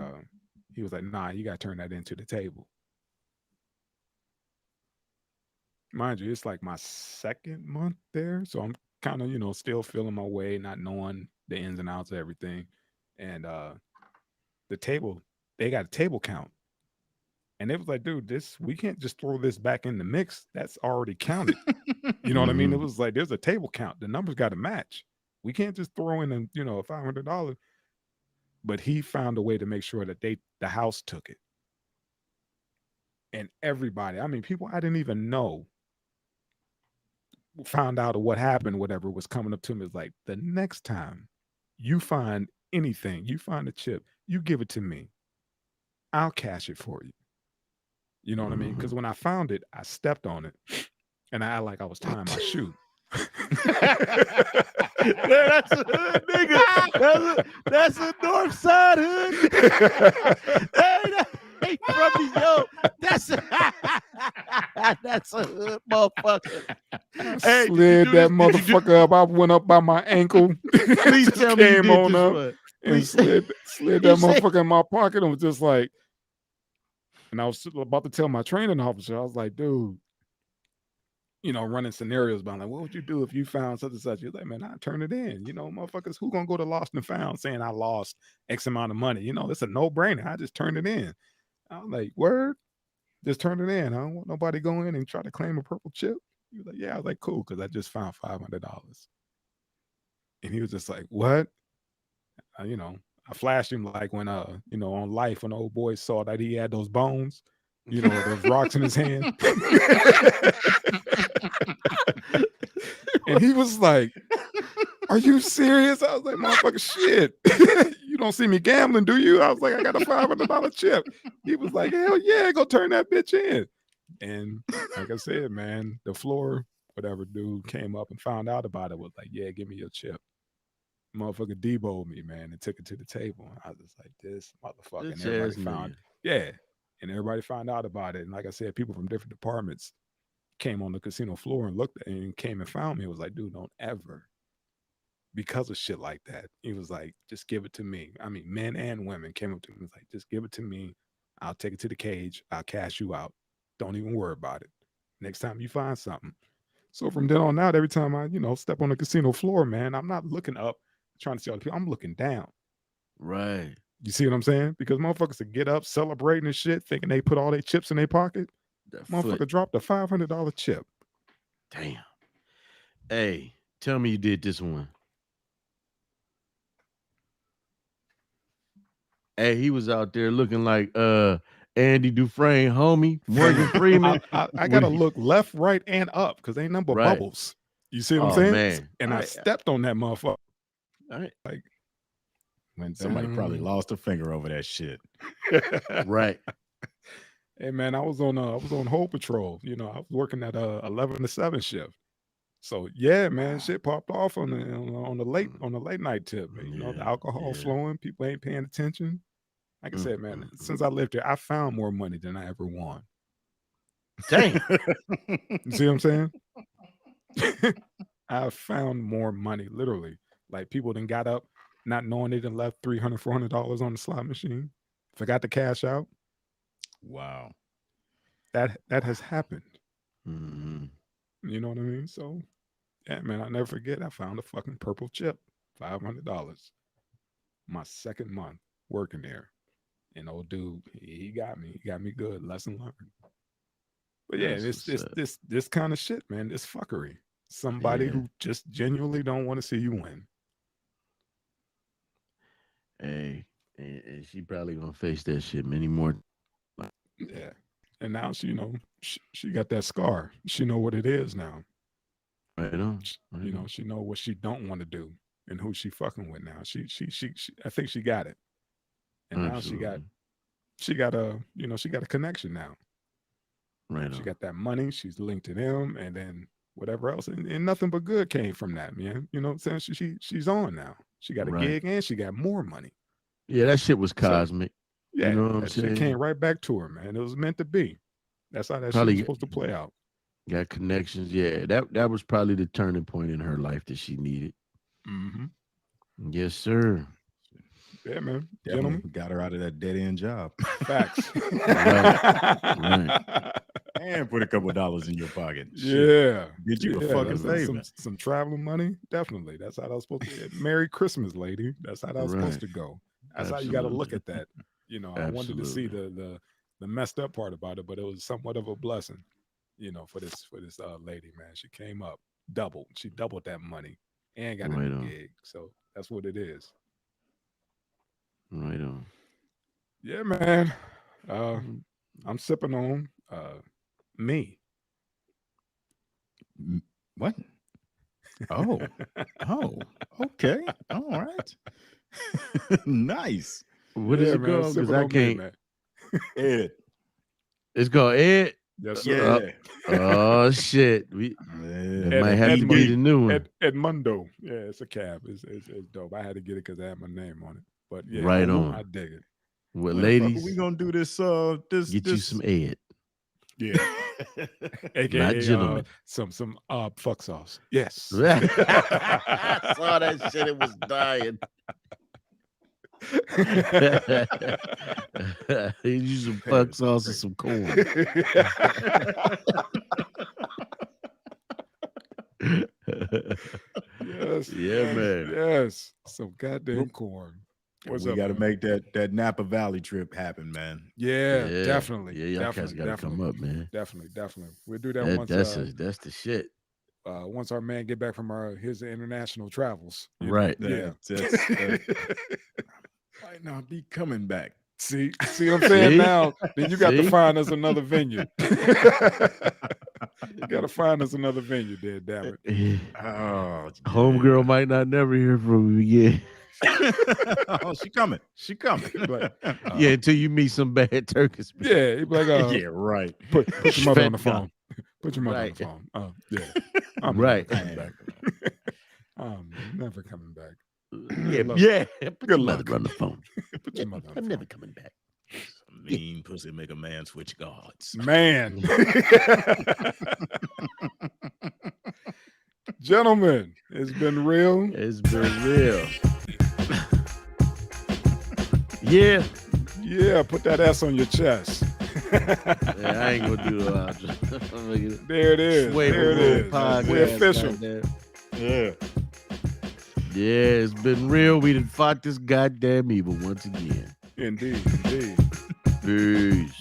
he was like, nah, you got to turn that into the table. Mind you, it's like my second month there. So I'm kind of, still feeling my way, not knowing the ins and outs of everything. And the table, they got a table count. And it was like, dude, we can't just throw this back in the mix. That's already counted. You know what I mean? It was like, there's a table count. The numbers got to match. We can't just throw in a $500. But he found a way to make sure that the house took it. And everybody, I mean, people I didn't even know, found out what happened, whatever was coming up to me, is like, the next time you find anything, you find a chip, you give it to me. I'll cash it for you. You know what I mean? Because when I found it, I stepped on it and I like I was tying my shoe. That's a hood, nigga. That's a north side hood. Hey, from me, yo. That's a hood motherfucker. Hey, Slid that motherfucker up. I went up by my ankle. Please tell me you did this one. And slid that motherfucker in my pocket and was just like, and I was about to tell my training officer, I was like, dude, running scenarios about like, what would you do if you found such and such? He's like, man, I turn it in. Motherfuckers, who gonna go to lost and found saying I lost X amount of money? It's a no-brainer. I just turned it in. I was like, word? Just turn it in. I don't want nobody go in and try to claim a purple chip. He was like, yeah. I was like, cool, because I just found $500. And he was just like, what? I flashed him like when on Life when the old boy saw that he had those bones, those rocks in his hand. And he was like, are you serious? I was like, motherfucker, shit. You don't see me gambling, do you? I was like, I got a $500 chip. He was like, hell yeah, go turn that bitch in. And like I said, man, the floor, whatever dude came up and found out about it, was like, yeah, give me your chip. Motherfucker deboed me, man, and took it to the table. And I was just like, this motherfucker. And everybody found, and everybody found out about it. And like I said, people from different departments came on the casino floor and looked and came and found me. It was like, dude, don't ever, because of shit like that. He was like, just give it to me. I mean, men and women came up to me and was like, just give it to me. I'll take it to the cage. I'll cash you out. Don't even worry about it. Next time you find something. So from then on out, every time I, step on the casino floor, man, I'm not looking up trying to see all the people. I'm looking down. Right. You see what I'm saying? Because motherfuckers would get up celebrating and shit, thinking they put all their chips in their pocket. Motherfucker dropped a $500 chip. Damn. Hey, tell me you did this one. Hey, he was out there looking like Andy Dufresne, homie, Morgan Freeman. I gotta look left, right, and up because ain't number bubbles. You see what I'm saying? Man. And I stepped on that motherfucker. Like when somebody probably lost a finger over that shit. Right. Hey man, I was on Whole Patrol. I was working at 11 to 7 shift. So yeah, man, shit popped off on the late night tip. The alcohol flowing, people ain't paying attention. Like I said, man, since I lived here, I found more money than I ever won. Dang. You see what I'm saying? I found more money, literally. Like people then got up, not knowing they done left $300, $400 on the slot machine. Forgot to cash out. Wow. That has happened. Mm-hmm. You know what I mean? So, yeah, man, I'll never forget. I found a fucking purple chip, $500. My second month working there. And old dude, he got me. He got me good. Lesson learned. But yeah, this kind of shit, man. This fuckery. Somebody who just genuinely don't want to see you win. Hey, and she probably gonna face that shit many more. Yeah, and now she, she got that scar. She know what it is now. Right on. She know what she don't want to do and who she fucking with now. She I think she got it, and Absolutely. now she got a connection now. Right. She got that money. She's linked to them, and then whatever else, and nothing but good came from that, man. You know what I'm saying? She's on now. She got a gig and she got more money. Yeah, that shit was cosmic. Yeah, you know what I'm that saying? shit came right back to her, man. It was meant to be. That's how that shit was supposed to play out. Got connections. Yeah, that was probably the turning point in her life that she needed. Mm-hmm. Yes, sir. Yeah, man. Definitely Gentlemen, got her out of that dead end job. Facts. Right. And put a couple of dollars in your pocket. Yeah. Did you a fucking favor? Some traveling money? Definitely. That's how that was supposed to be. Merry Christmas, lady. That's how that was supposed to go. That's how you got to look at that. I wanted to see the messed up part about it, but it was somewhat of a blessing, for this lady, man. She came up doubled. She doubled that money and got a new gig. So that's what it is. Right on. Yeah, man. I'm sipping on me. What? Oh, okay. All right. Nice. What is it called? Because I can't. Ed. It's called Ed. Yes, sir. Yeah. Oh shit. That might have to be the new one. Edmundo. Yeah, it's a cab. It's dope. I had to get it because I had my name on it. But yeah, right on. I dig it. Well, ladies, we gonna do this. Get you some Ed. Yeah. AKA not gentlemen. Some fuck sauce. Yes. I saw that shit. It was dying. He used some fuck sauce and some corn. Yes. Yeah, man. Yes. Some goddamn corn. We got to make that Napa Valley trip happen, man. Yeah, definitely. Yeah, y'all guys got to come up, man. Definitely. We'll do that once. That's the shit. Once our man get back from his international travels. Right. Yeah. Might not be coming back. See what I'm saying now? Then you got to find us another venue. You got to find us another venue, there, damn it. Oh, homegirl might not never hear from me again. Oh, she coming. Like, yeah, until you meet some bad Turkish. Yeah, he'd be like, yeah, right. Put your mother on the phone. Put your mother on the phone. Yeah, I'm right. never coming back. I'm never coming back. Yeah. Put your luck. mother on the phone. Put your mother on the I'm phone. never coming back. Mean pussy make a man switch gods. Man. Gentlemen, it's been real. It's been real. Yeah. Yeah, put that S on your chest. Yeah, I ain't gonna do it. There it is. There it is. We're official. Yeah. Yeah, it's been real. We done fought this goddamn evil once again. Indeed. Peace.